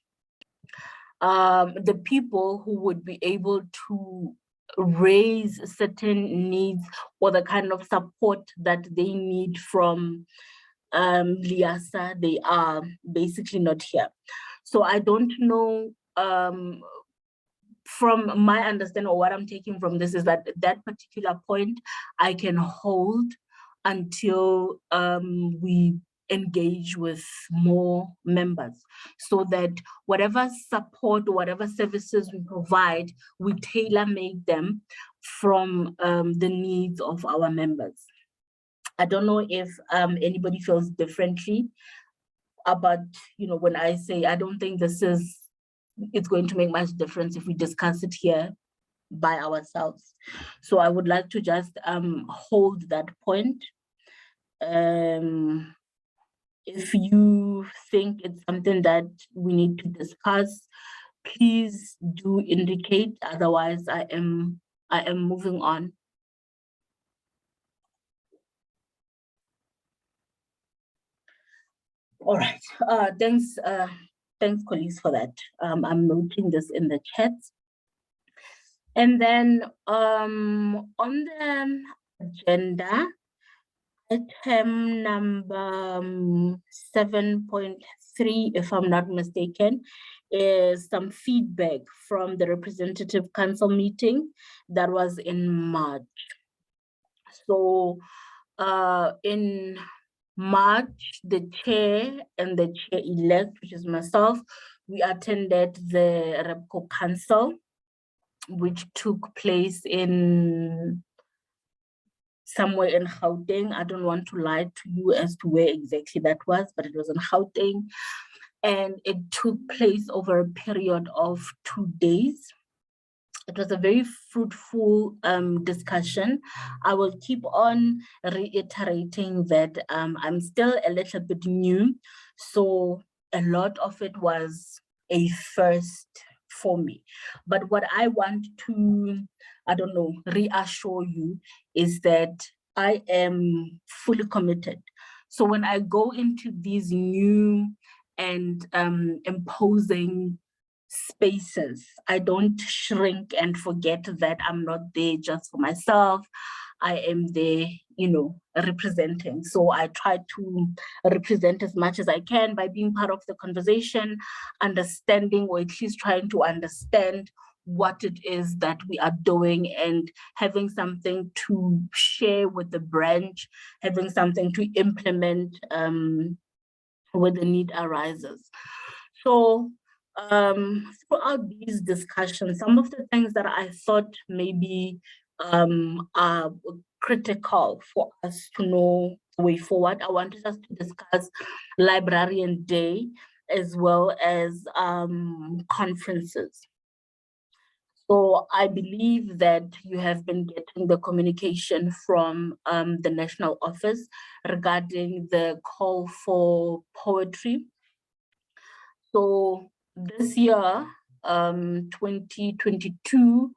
S1: The people who would be able to raise certain needs or the kind of support that they need from Liasa, they are basically not here. So I don't know, from my understanding or what I'm taking from this is that that particular point I can hold until we engage with more members, so that whatever support, whatever services we provide, we tailor-make them from the needs of our members. I don't know if anybody feels differently about, when I say I don't think it's going to make much difference if we discuss it here by ourselves. So I would like to just hold that point. If you think it's something that we need to discuss, please do indicate. Otherwise, I am moving on. All right. Thanks, colleagues, for that. I'm noting this in the chat. And then on the agenda, item number 7.3, if I'm not mistaken, is some feedback from the representative council meeting that was in March. So in March, the chair and the chair-elect, which is myself, we attended the REPCO Council, which took place in somewhere in Gauteng. I don't want to lie to you as to where exactly that was, but it was in Gauteng. And it took place over a period of 2 days. It was a very fruitful discussion. I will keep on reiterating that I'm still a little bit new, so a lot of it was a first for me. But what I want to, reassure you is that I am fully committed. So when I go into these new and imposing spaces, I don't shrink and forget that I'm not there just for myself. I am there, representing. So I try to represent as much as I can by being part of the conversation, understanding, or at least trying to understand what it is that we are doing, and having something to share with the branch, having something to implement when the need arises. So throughout these discussions, some of the things that I thought maybe are critical for us to know the way forward, I wanted us to discuss Librarian Day as well as conferences. So I believe that you have been getting the communication from the national office regarding the call for poetry. So this year, 2022,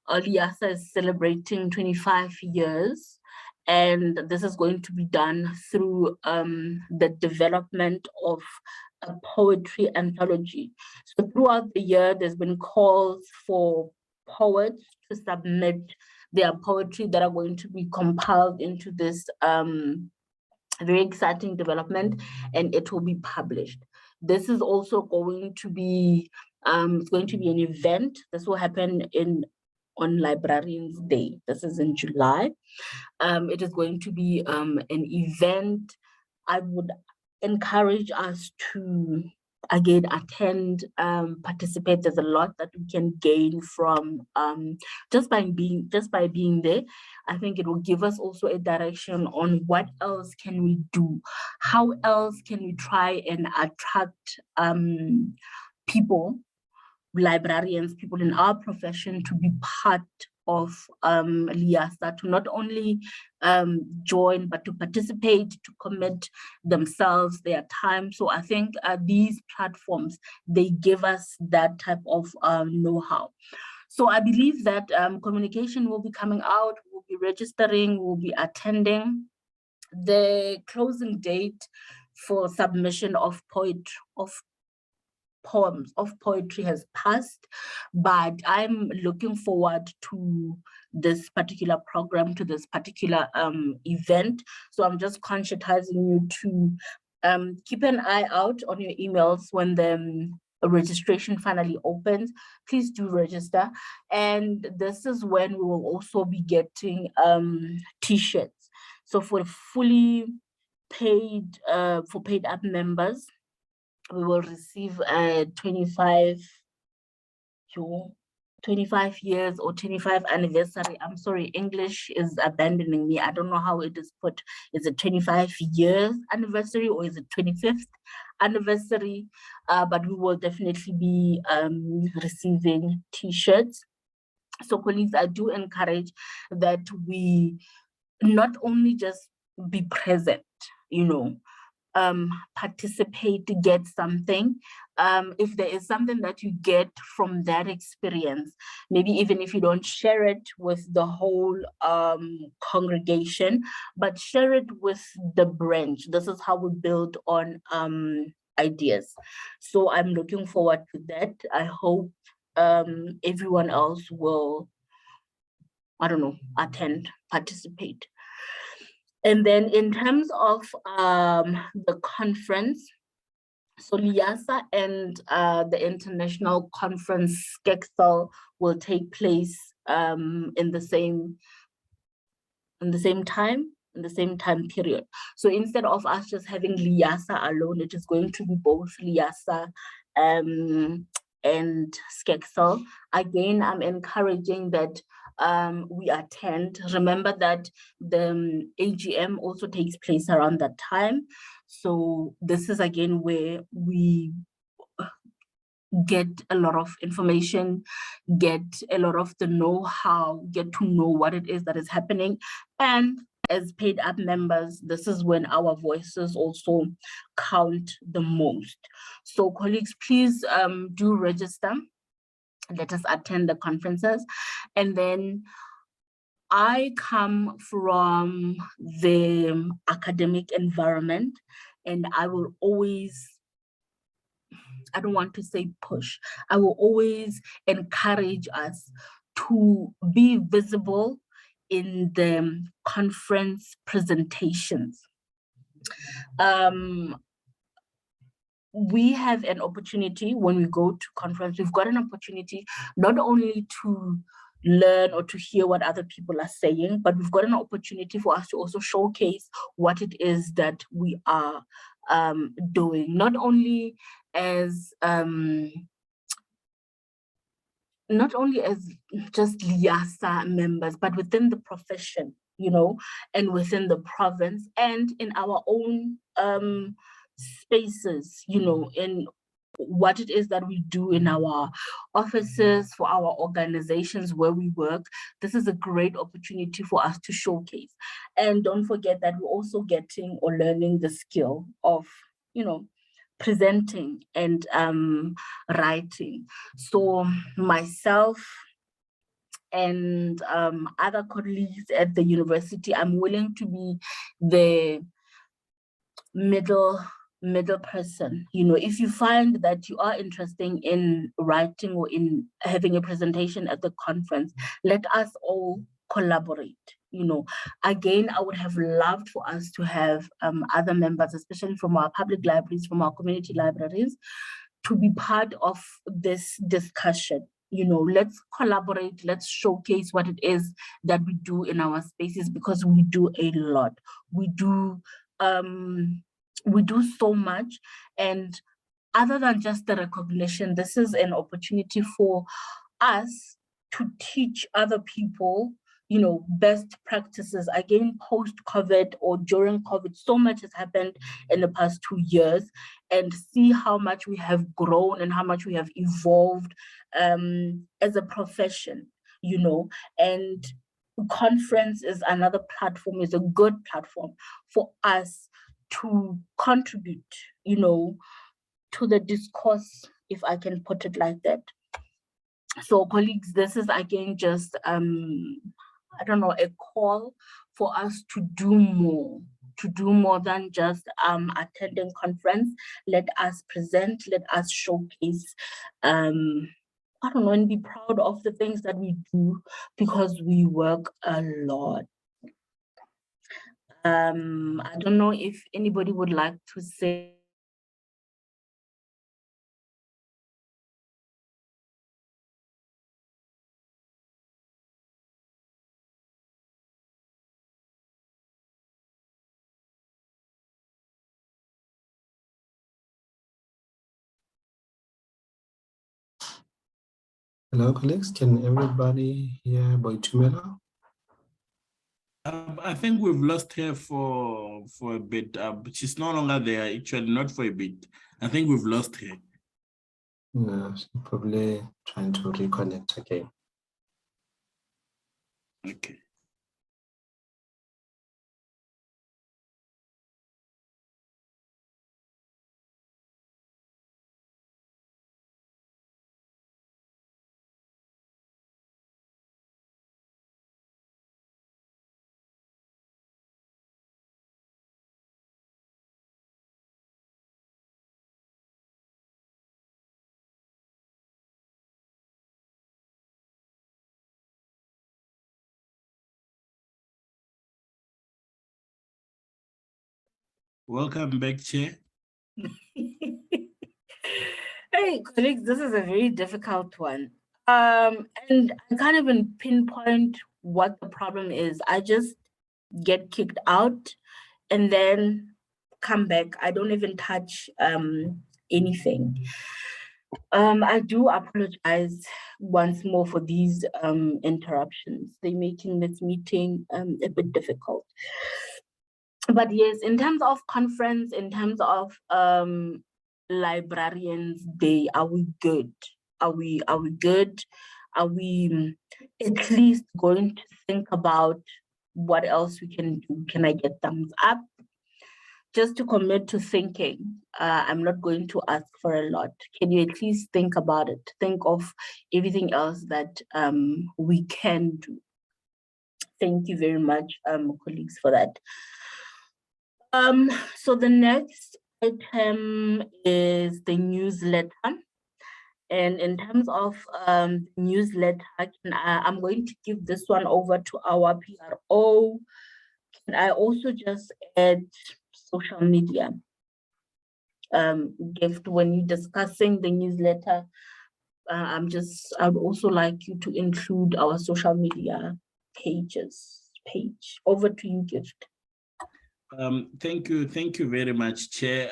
S1: Liasa is celebrating 25 years, and this is going to be done through the development of a poetry anthology. So throughout the year, there's been calls for poets to submit their poetry that are going to be compiled into this very exciting development, and it will be published. This is also going to be it's going to be an event. This will happen on Librarians Day. This is in July. It is going to be an event. I would encourage us to again, attend, participate. There's a lot that we can gain from just by being there. I think it will give us also a direction on what else can we do, how else can we try and attract people, librarians, people in our profession, to be part of LIASA, to not only join, but to participate, to commit themselves, their time. So I think these platforms, they give us that type of know-how. So I believe that communication will be coming out, we'll be registering, we'll be attending. The closing date for submission of poems of poetry has passed, but I'm looking forward to this particular program, to this particular event. So I'm just conscientizing you to keep an eye out on your emails when the registration finally opens. Please do register, and this is when we will also be getting t-shirts. So for fully paid for paid up members, we will receive a 25 years or 25 anniversary. I'm sorry, English is abandoning me. I don't know how it is put. Is it 25 years anniversary or is it 25th anniversary? But we will definitely be receiving t-shirts. So colleagues, I do encourage that we not only just be present, you know, participate, to get something. If there is something that you get from that experience, maybe even if you don't share it with the whole congregation, but share it with the branch. This is how we build on ideas. So I'm looking forward to that. I hope everyone else will, I don't know, attend, participate. And then in terms of the conference, so LIASA and the international conference SCEXAL will take place in the same time period. So instead of us just having LIASA alone, it is going to be both LIASA and SCEXAL. Again, I'm encouraging that we attend. Remember that the AGM also takes place around that time. So this is again where we get a lot of information, get a lot of the know-how, get to know what it is that is happening. And as paid up members, this is when our voices also count the most. So colleagues, please do register. Let us attend the conferences. And then I come from the academic environment, and I will always, I don't want to say push, I will always encourage us to be visible in the conference presentations. We have an opportunity when we go to conference, we've got an opportunity not only to learn or to hear what other people are saying, but we've got an opportunity for us to also showcase what it is that we are doing, not only as just LIASA members, but within the profession, you know, and within the province, and in our own spaces, you know, in what it is that we do in our offices, for our organizations where we work. This is a great opportunity for us to showcase. And don't forget that we're also getting or learning the skill of, you know, presenting and writing. So myself and other colleagues at the university, I'm willing to be the middle person. You know, if you find that you are interested in writing or in having a presentation at the conference, let us all collaborate. You know, again, I would have loved for us to have other members, especially from our public libraries, from our community libraries, to be part of this discussion. You know, let's collaborate, let's showcase what it is that we do in our spaces, because we do a lot. We do so much, and other than just the recognition, this is an opportunity for us to teach other people, you know, best practices. Again, post-COVID or during COVID, so much has happened in the past 2 years, and see how much we have grown and how much we have evolved as a profession, you know. And conference is another platform, is a good platform for us to contribute, you know, to the discourse, if I can put it like that. So colleagues, this is again just, I don't know, a call for us to do more than just attending conference. Let us present, let us showcase, I don't know, and be proud of the things that we do, because we work a lot. I don't know if anybody would like to say.
S4: Hello, colleagues. Can everybody hear Boitumelo?
S2: I think we've lost her for a bit. She's no longer there, actually, not for a bit. I think we've lost her.
S4: No, she's probably trying to reconnect again.
S2: Okay. Welcome back, Chair.
S1: Hey, colleagues, this is a very difficult one. And I can't even pinpoint what the problem is. I just get kicked out and then come back. I don't even touch anything. I do apologize once more for these interruptions. They're making this meeting a bit difficult. But yes, in terms of conference, in terms of Librarians Day, are we good? Are we good? Are we at least going to think about what else we can do? Can I get thumbs up? Just to commit to thinking. I'm not going to ask for a lot. Can you at least think about it? Think of everything else that we can do. Thank you very much, colleagues, for that. So the next item is the newsletter. And in terms of newsletter, I'm going to give this one over to our PRO. Can I also just add social media? Gift, when you're discussing the newsletter, I'd also like you to include our social media page. Over to you, Gift.
S2: Thank you very much, Chair.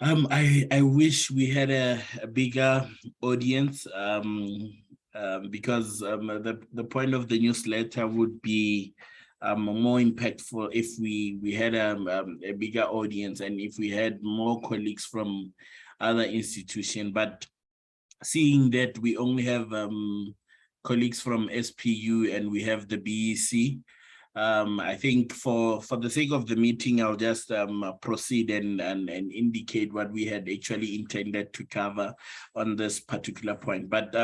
S2: I wish we had a bigger audience, because the point of the newsletter would be more impactful if we had a bigger audience and if we had more colleagues from other institutions. But seeing that we only have colleagues from SPU and we have the BEC, I think for the sake of the meeting, I'll just proceed and indicate what we had actually intended to cover on this particular point. But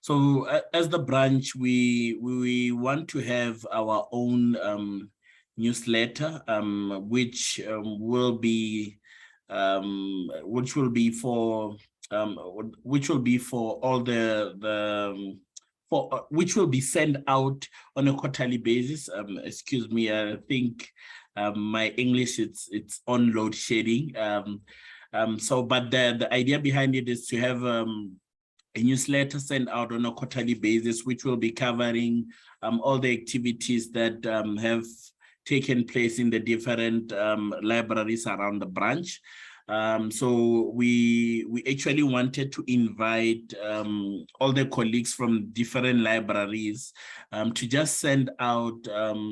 S2: so as the branch, we want to have our own newsletter, which will be for all which will be sent out on a quarterly basis. Excuse me, I think my English it's on load shedding. But the idea behind it is to have a newsletter sent out on a quarterly basis, which will be covering all the activities that have taken place in the different libraries around the branch. So we actually wanted to invite all the colleagues from different libraries to just send out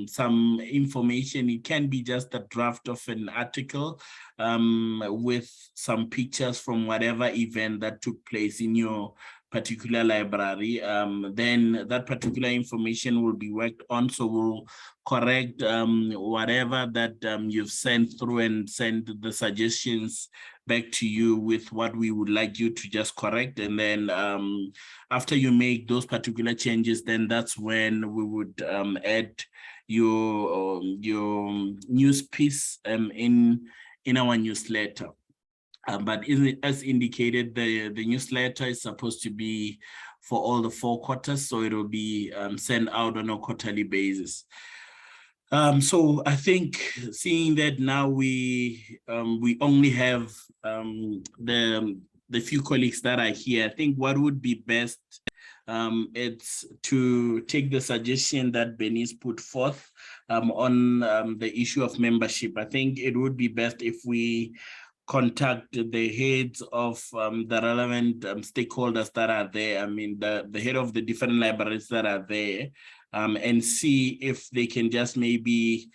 S2: some information. It can be just a draft of an article with some pictures from whatever event that took place in your particular library. Then that particular information will be worked on. So we'll correct whatever that you've sent through and send the suggestions back to you with what we would like you to just correct. And then after you make those particular changes, then that's when we would add your news piece in our newsletter. But as indicated, the newsletter is supposed to be for all the 4 quarters, so it will be sent out on a quarterly basis. So I think seeing that now we only have the few colleagues that are here, I think what would be best it's to take the suggestion that Bernice put forth on the issue of membership. I think it would be best if we contact the heads of the relevant stakeholders that are there. I mean, the head of the different libraries that are there, and see if they can just maybe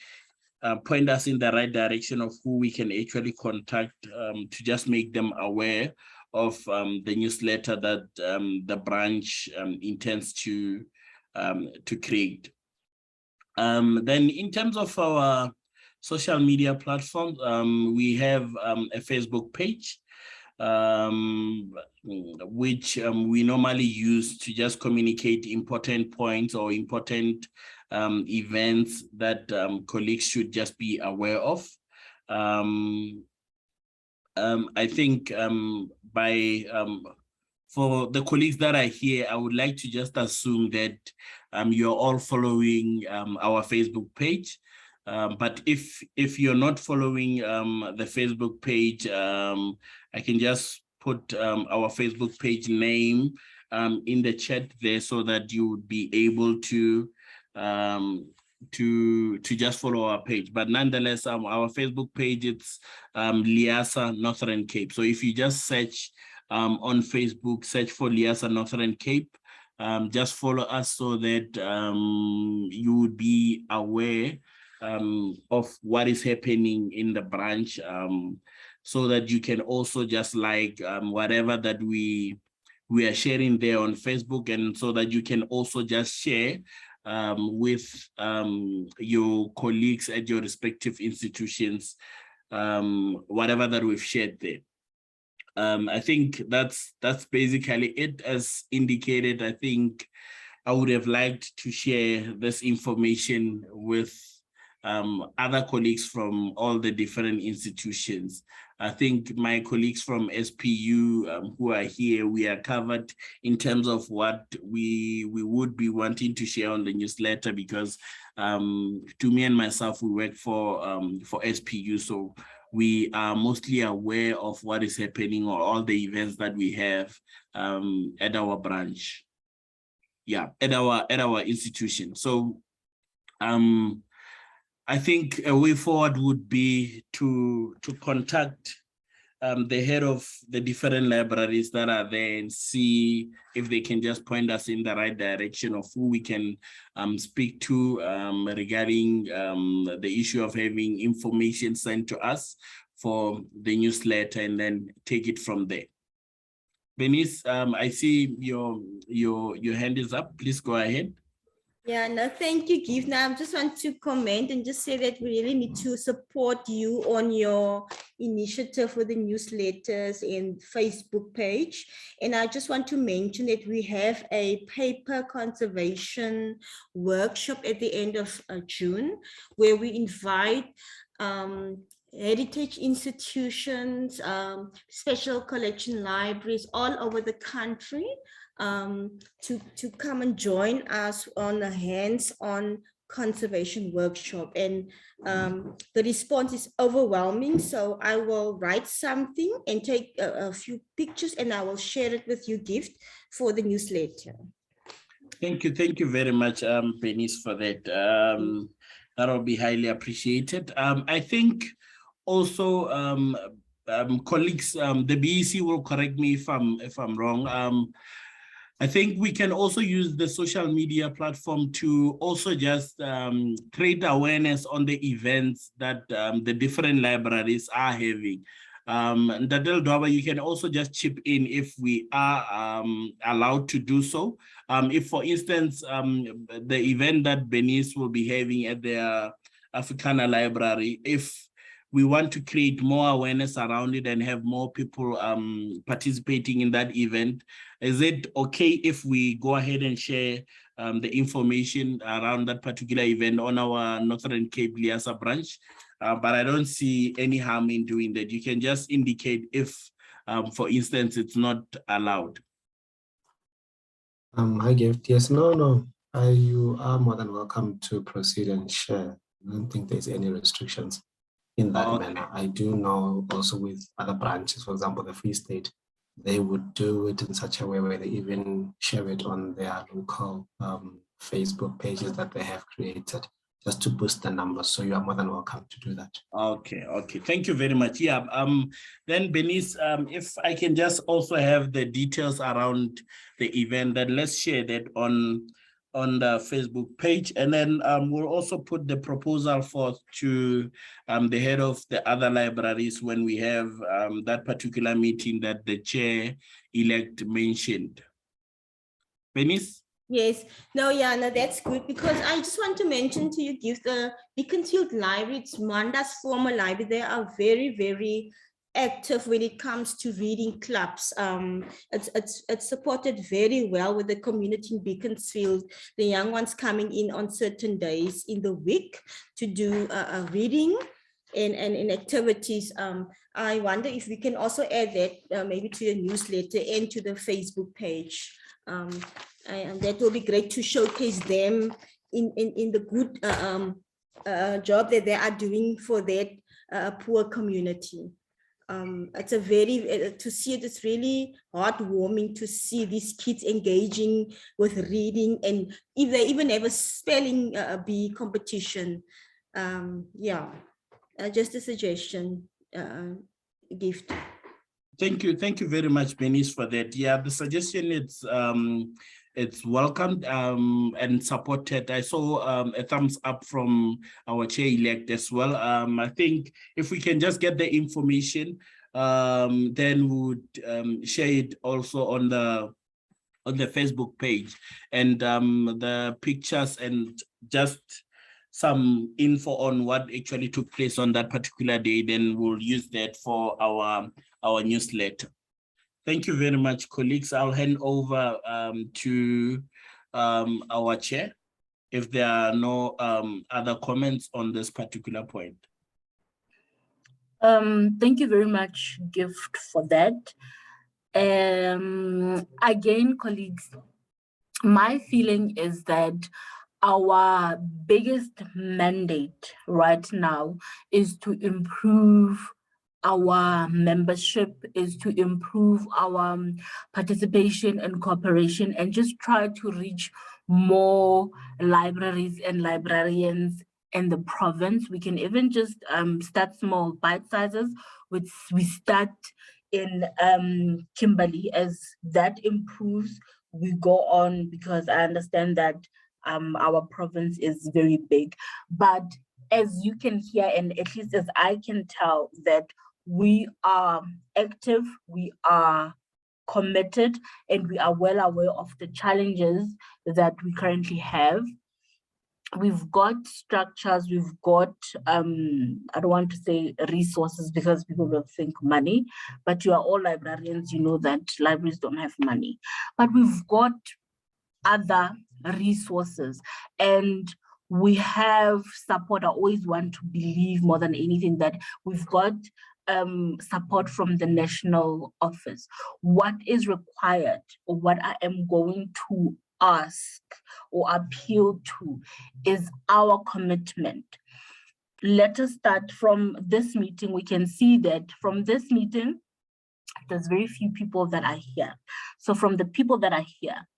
S2: point us in the right direction of who we can actually contact to just make them aware of the newsletter that the branch intends to create. Then in terms of our social media platforms, we have a Facebook page, which we normally use to just communicate important points or important events that colleagues should just be aware of. I think for the colleagues that are here, I would like to just assume that you're all following our Facebook page. But if you're not following the Facebook page, I can just put our Facebook page name in the chat there so that you would be able to just follow our page. But nonetheless, our Facebook page, it's Liasa Northern Cape. So if you just search on Facebook, search for Liasa Northern Cape, just follow us so that you would be aware of what is happening in the branch, so that you can also just like whatever that we are sharing there on Facebook, and so that you can also just share with your colleagues at your respective institutions, whatever that we've shared there. I think that's basically it. As indicated, I think I would have liked to share this information with other colleagues from all the different institutions. I think my colleagues from SPU who are here, we are covered in terms of what we would be wanting to share on the newsletter, because to me and myself, we work for SPU, so we are mostly aware of what is happening or all the events that we have at our branch. Yeah, at our institution. So I think a way forward would be to contact the head of the different libraries that are there and see if they can just point us in the right direction of who we can speak to regarding the issue of having information sent to us for the newsletter, and then take it from there. Bernice, I see your hand is up. Please go ahead.
S3: Yeah, no, thank you, Givna. I just want to comment and just say that we really need to support you on your initiative for the newsletters and Facebook page. And I just want to mention that we have a paper conservation workshop at the end of June, where we invite heritage institutions, special collection libraries all over the country to come and join us on a hands-on conservation workshop. And the response is overwhelming. So I will write something and take a few pictures, and I will share it with you, Gift, for the newsletter.
S2: Thank you very much, Bernice, for that. That'll be highly appreciated. I think also colleagues, the BEC will correct me if I'm wrong. I think we can also use the social media platform to also just create awareness on the events that the different libraries are having. Ndadel Dwaba, you can also just chip in if we are allowed to do so. If, for instance, the event that Benice will be having at the Africana Library, if we want to create more awareness around it and have more people participating in that event, is it okay if we go ahead and share the information around that particular event on our Northern Cape Liasa branch? But I don't see any harm in doing that. You can just indicate if, for instance, it's not allowed.
S4: I Gift. Yes, no. You are more than welcome to proceed and share. I don't think there's any restrictions in that manner. I do know also with other branches, for example, the Free State, they would do it in such a way where they even share it on their local Facebook pages that they have created, just to boost the numbers. So you are more than welcome to do that. Okay.
S2: Thank you very much. Yeah. Then Benice, if I can just also have the details around the event, then let's share that on the Facebook page, and then we'll also put the proposal forth to the head of the other libraries when we have that particular meeting that the chair-elect mentioned. Benice?
S3: Yes, no, that's good, because I just want to mention to you, give the Beaconsfield Library, it's Manda's former library, they are very, very active when it comes to reading clubs. It's supported very well with the community in Beaconsfield, the young ones coming in on certain days in the week to do reading and activities. I wonder if we can also add that maybe to your newsletter and to the Facebook page. And that will be great to showcase them in the good job that they are doing for that poor community. It's a very, to see it, it's really heartwarming to see these kids engaging with reading, and if they even have a spelling bee competition. Just a suggestion, Gift.
S2: Thank you very much, Benice, for that. Yeah, the suggestion it's welcomed and supported. I saw a thumbs up from our chair-elect as well. I think if we can just get the information, then we would share it also on the Facebook page, and the pictures and just some info on what actually took place on that particular day. Then we'll use that for our newsletter. Thank you very much, colleagues. I'll hand over to our chair if there are no other comments on this particular point.
S1: Thank you very much, Gift, for that. Again, colleagues, my feeling is that our biggest mandate right now is to improve our membership, is to improve our participation and cooperation, and just try to reach more libraries and librarians in the province. We can even just start small bite sizes, which we start in Kimberley. As that improves, we go on, because I understand that our province is very big. But as you can hear, and at least as I can tell, that we are active, we are committed, and we are well aware of the challenges that we currently have. We've got structures, we've got, I don't want to say resources because people will think money, but you are all librarians, you know that libraries don't have money. But we've got other resources, and we have support. I always want to believe more than anything that we've got support from the national office. What is required, or what I am going to ask or appeal to, is our commitment. Let us start from this meeting. We can see that from this meeting, there's very few people that are here. So from the people that are here,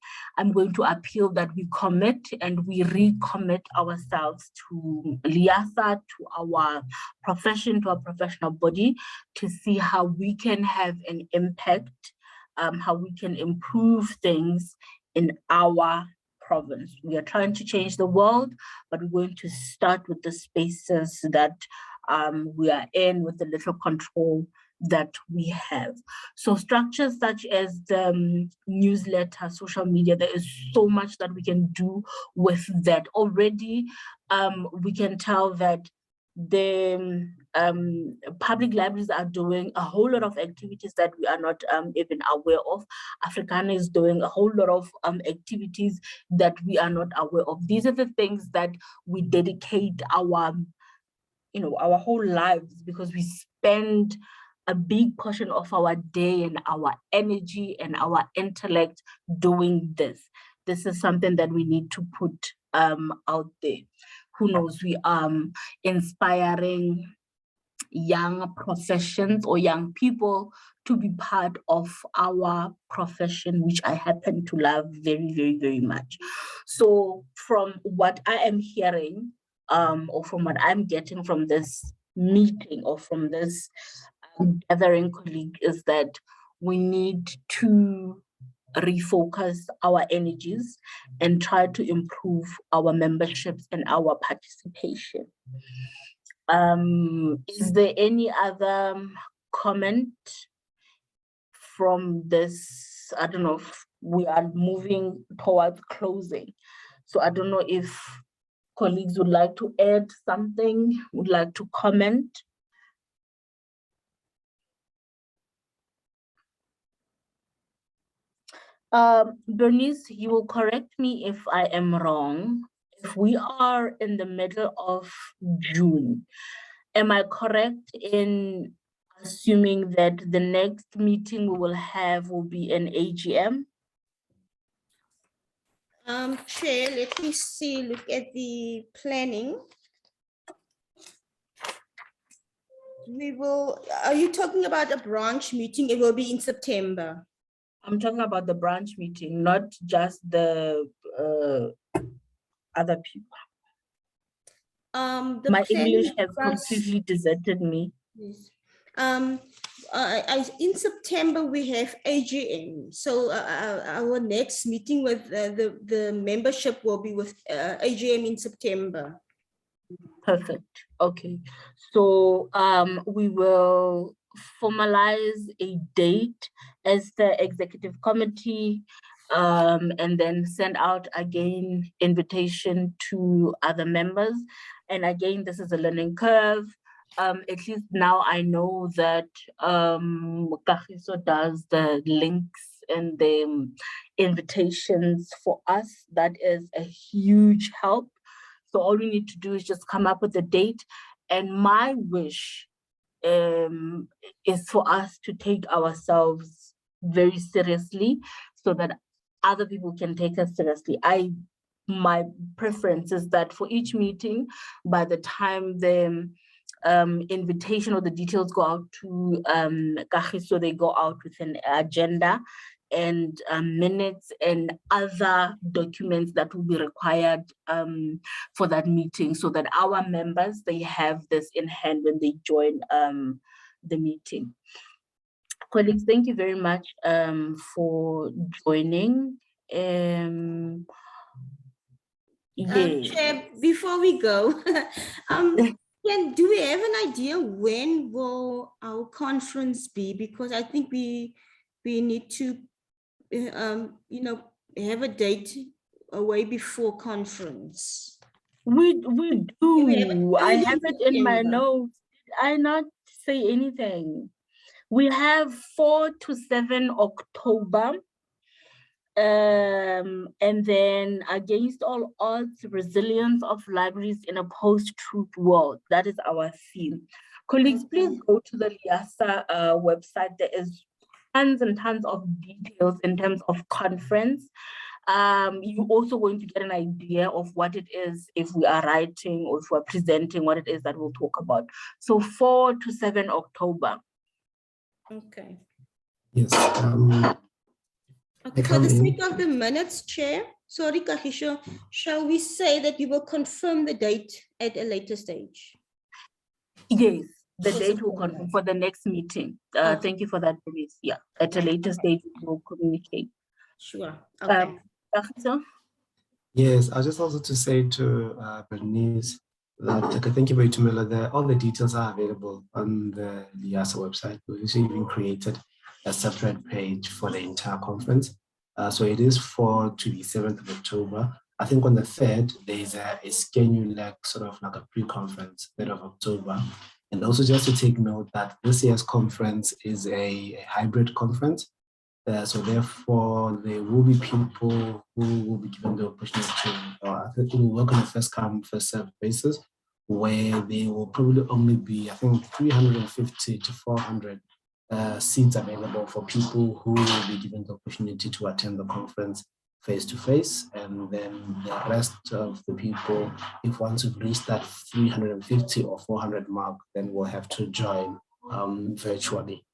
S1: I'm going to appeal that we commit and we recommit ourselves to LIASA, to our profession, to our professional body, to see how we can have an impact, how we can improve things in our province. We are trying to change the world, but we're going to start with the spaces that we are in, with the little control that we have. So structures such as the newsletter, social media, there is so much that we can do with that. Already, we can tell that the public libraries are doing a whole lot of activities that we are not even aware of. Africana is doing a whole lot of activities that we are not aware of. These are the things that we dedicate our whole lives, because we spend a big portion of our day and our energy and our intellect doing this. This is something that we need to put out there. Who knows, we are inspiring young professions or young people to be part of our profession, which I happen to love very, very, very much. So from what I am hearing, or from what I'm getting from this meeting or from this gathering, colleague, is that we need to refocus our energies and try to improve our memberships and our participation. Is there any other comment from this? I don't know if we are moving towards closing. So I don't know if colleagues would like to add something, would like to comment. Bernice, you will correct me if I am wrong. If we are in the middle of June, am I correct in assuming that the next meeting we will have will be an AGM?
S3: Chair, let me see, look at the planning. Are you talking about a branch meeting? It will be in September.
S1: I'm talking about the branch meeting, not just the other people. My English has completely deserted me.
S3: Yes. In September, we have AGM. So our next meeting with the membership will be with AGM in September.
S1: Perfect. Okay. So we will formalize a date as the executive committee, and then send out again invitation to other members. And again, this is a learning curve. At least now I know that Kagiso does the links and the invitations for us. That is a huge help. So all we need to do is just come up with a date. And my wish is for us to take ourselves very seriously so that other people can take us seriously. My preference is that for each meeting, by the time the invitation or the details go out to Kagiso, they go out with an agenda and minutes and other documents that will be required for that meeting, so that our members, they have this in hand when they join the meeting. Colleagues, thank you very much for joining.
S3: Chair, before we go, do we have an idea when will our conference be? Because I think we need to have a date way before conference.
S1: We do. I have it in my notes. Did I not say anything? We have 4 to 7 October. And then against all odds, resilience of libraries in a post-truth world. That is our theme. Colleagues, please go to the LIASA website. There is tons and tons of details in terms of conference. You're also going to get an idea of what it is if we are writing or if we're presenting, what it is that we'll talk about. So 4 to 7 October.
S3: Okay.
S4: Yes.
S3: Okay, for
S4: come
S3: the
S4: in.
S3: sake of the minutes, Chair, sorry, Kahisho, shall we say that we will confirm the date at a later stage?
S1: Yes, the
S3: For
S1: date will
S3: September.
S1: confirm for the next meeting.
S3: Okay.
S1: Thank you for that, Denise. Yeah, at a later stage, we'll communicate.
S3: Sure, okay.
S1: Kagiso?
S4: Yes, I just also to say to Bernice that okay, thank you very much. All the details are available on the LIASA website. We actually even created a separate page for the entire conference. So it is to the 7th of October. I think on the 3rd, there is a schedule like sort of like a pre-conference, 3rd of October. And also just to take note that this year's conference is a hybrid conference. So therefore, there will be people who will be given the opportunity to will work on a first come, first served basis, where there will probably only be, I think, 350 to 400 seats available for people who will be given the opportunity to attend the conference face to face. And then the rest of the people, if once we've reached that 350 or 400 mark, then we'll have to join virtually.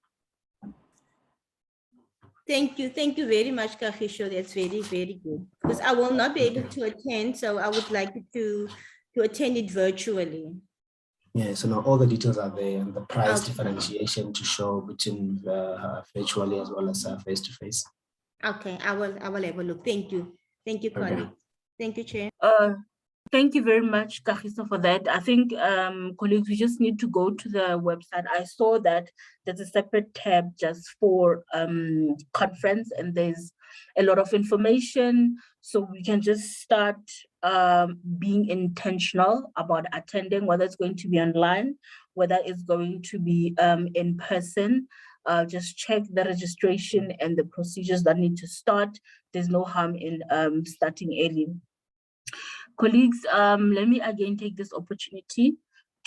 S3: Thank you very much, Kahisho. That's very, very good. Because I will not be able to attend, so I would like to attend it virtually.
S4: Yeah, so now all the details are there and the price
S3: Okay.
S4: differentiation to show between virtually as well as face to face.
S3: Okay, I will have a look. Thank you,
S4: Okay.
S3: colleague. Thank you, Chair.
S1: Thank you very much, Kagiso, for that. I think, colleagues, we just need to go to the website. I saw that there's a separate tab just for conference, and there's a lot of information. So we can just start being intentional about attending, whether it's going to be online, whether it's going to be in person. Just check the registration and the procedures that need to start. There's no harm in starting early. Colleagues, let me again take this opportunity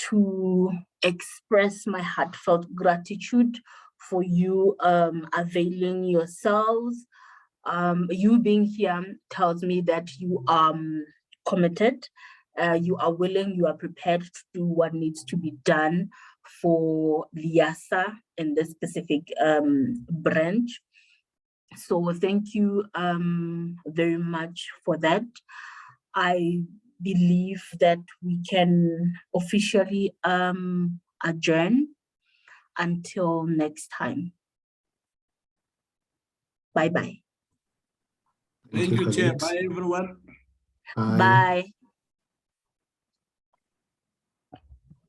S1: to express my heartfelt gratitude for you availing yourselves. You being here tells me that you are committed, you are willing, you are prepared to do what needs to be done for LIASA in this specific branch. So thank you very much for that. I believe that we can officially adjourn until next time. Bye-bye.
S2: Thank you, Chair.
S4: colleagues.
S2: Bye, everyone.
S4: Bye.
S1: Bye.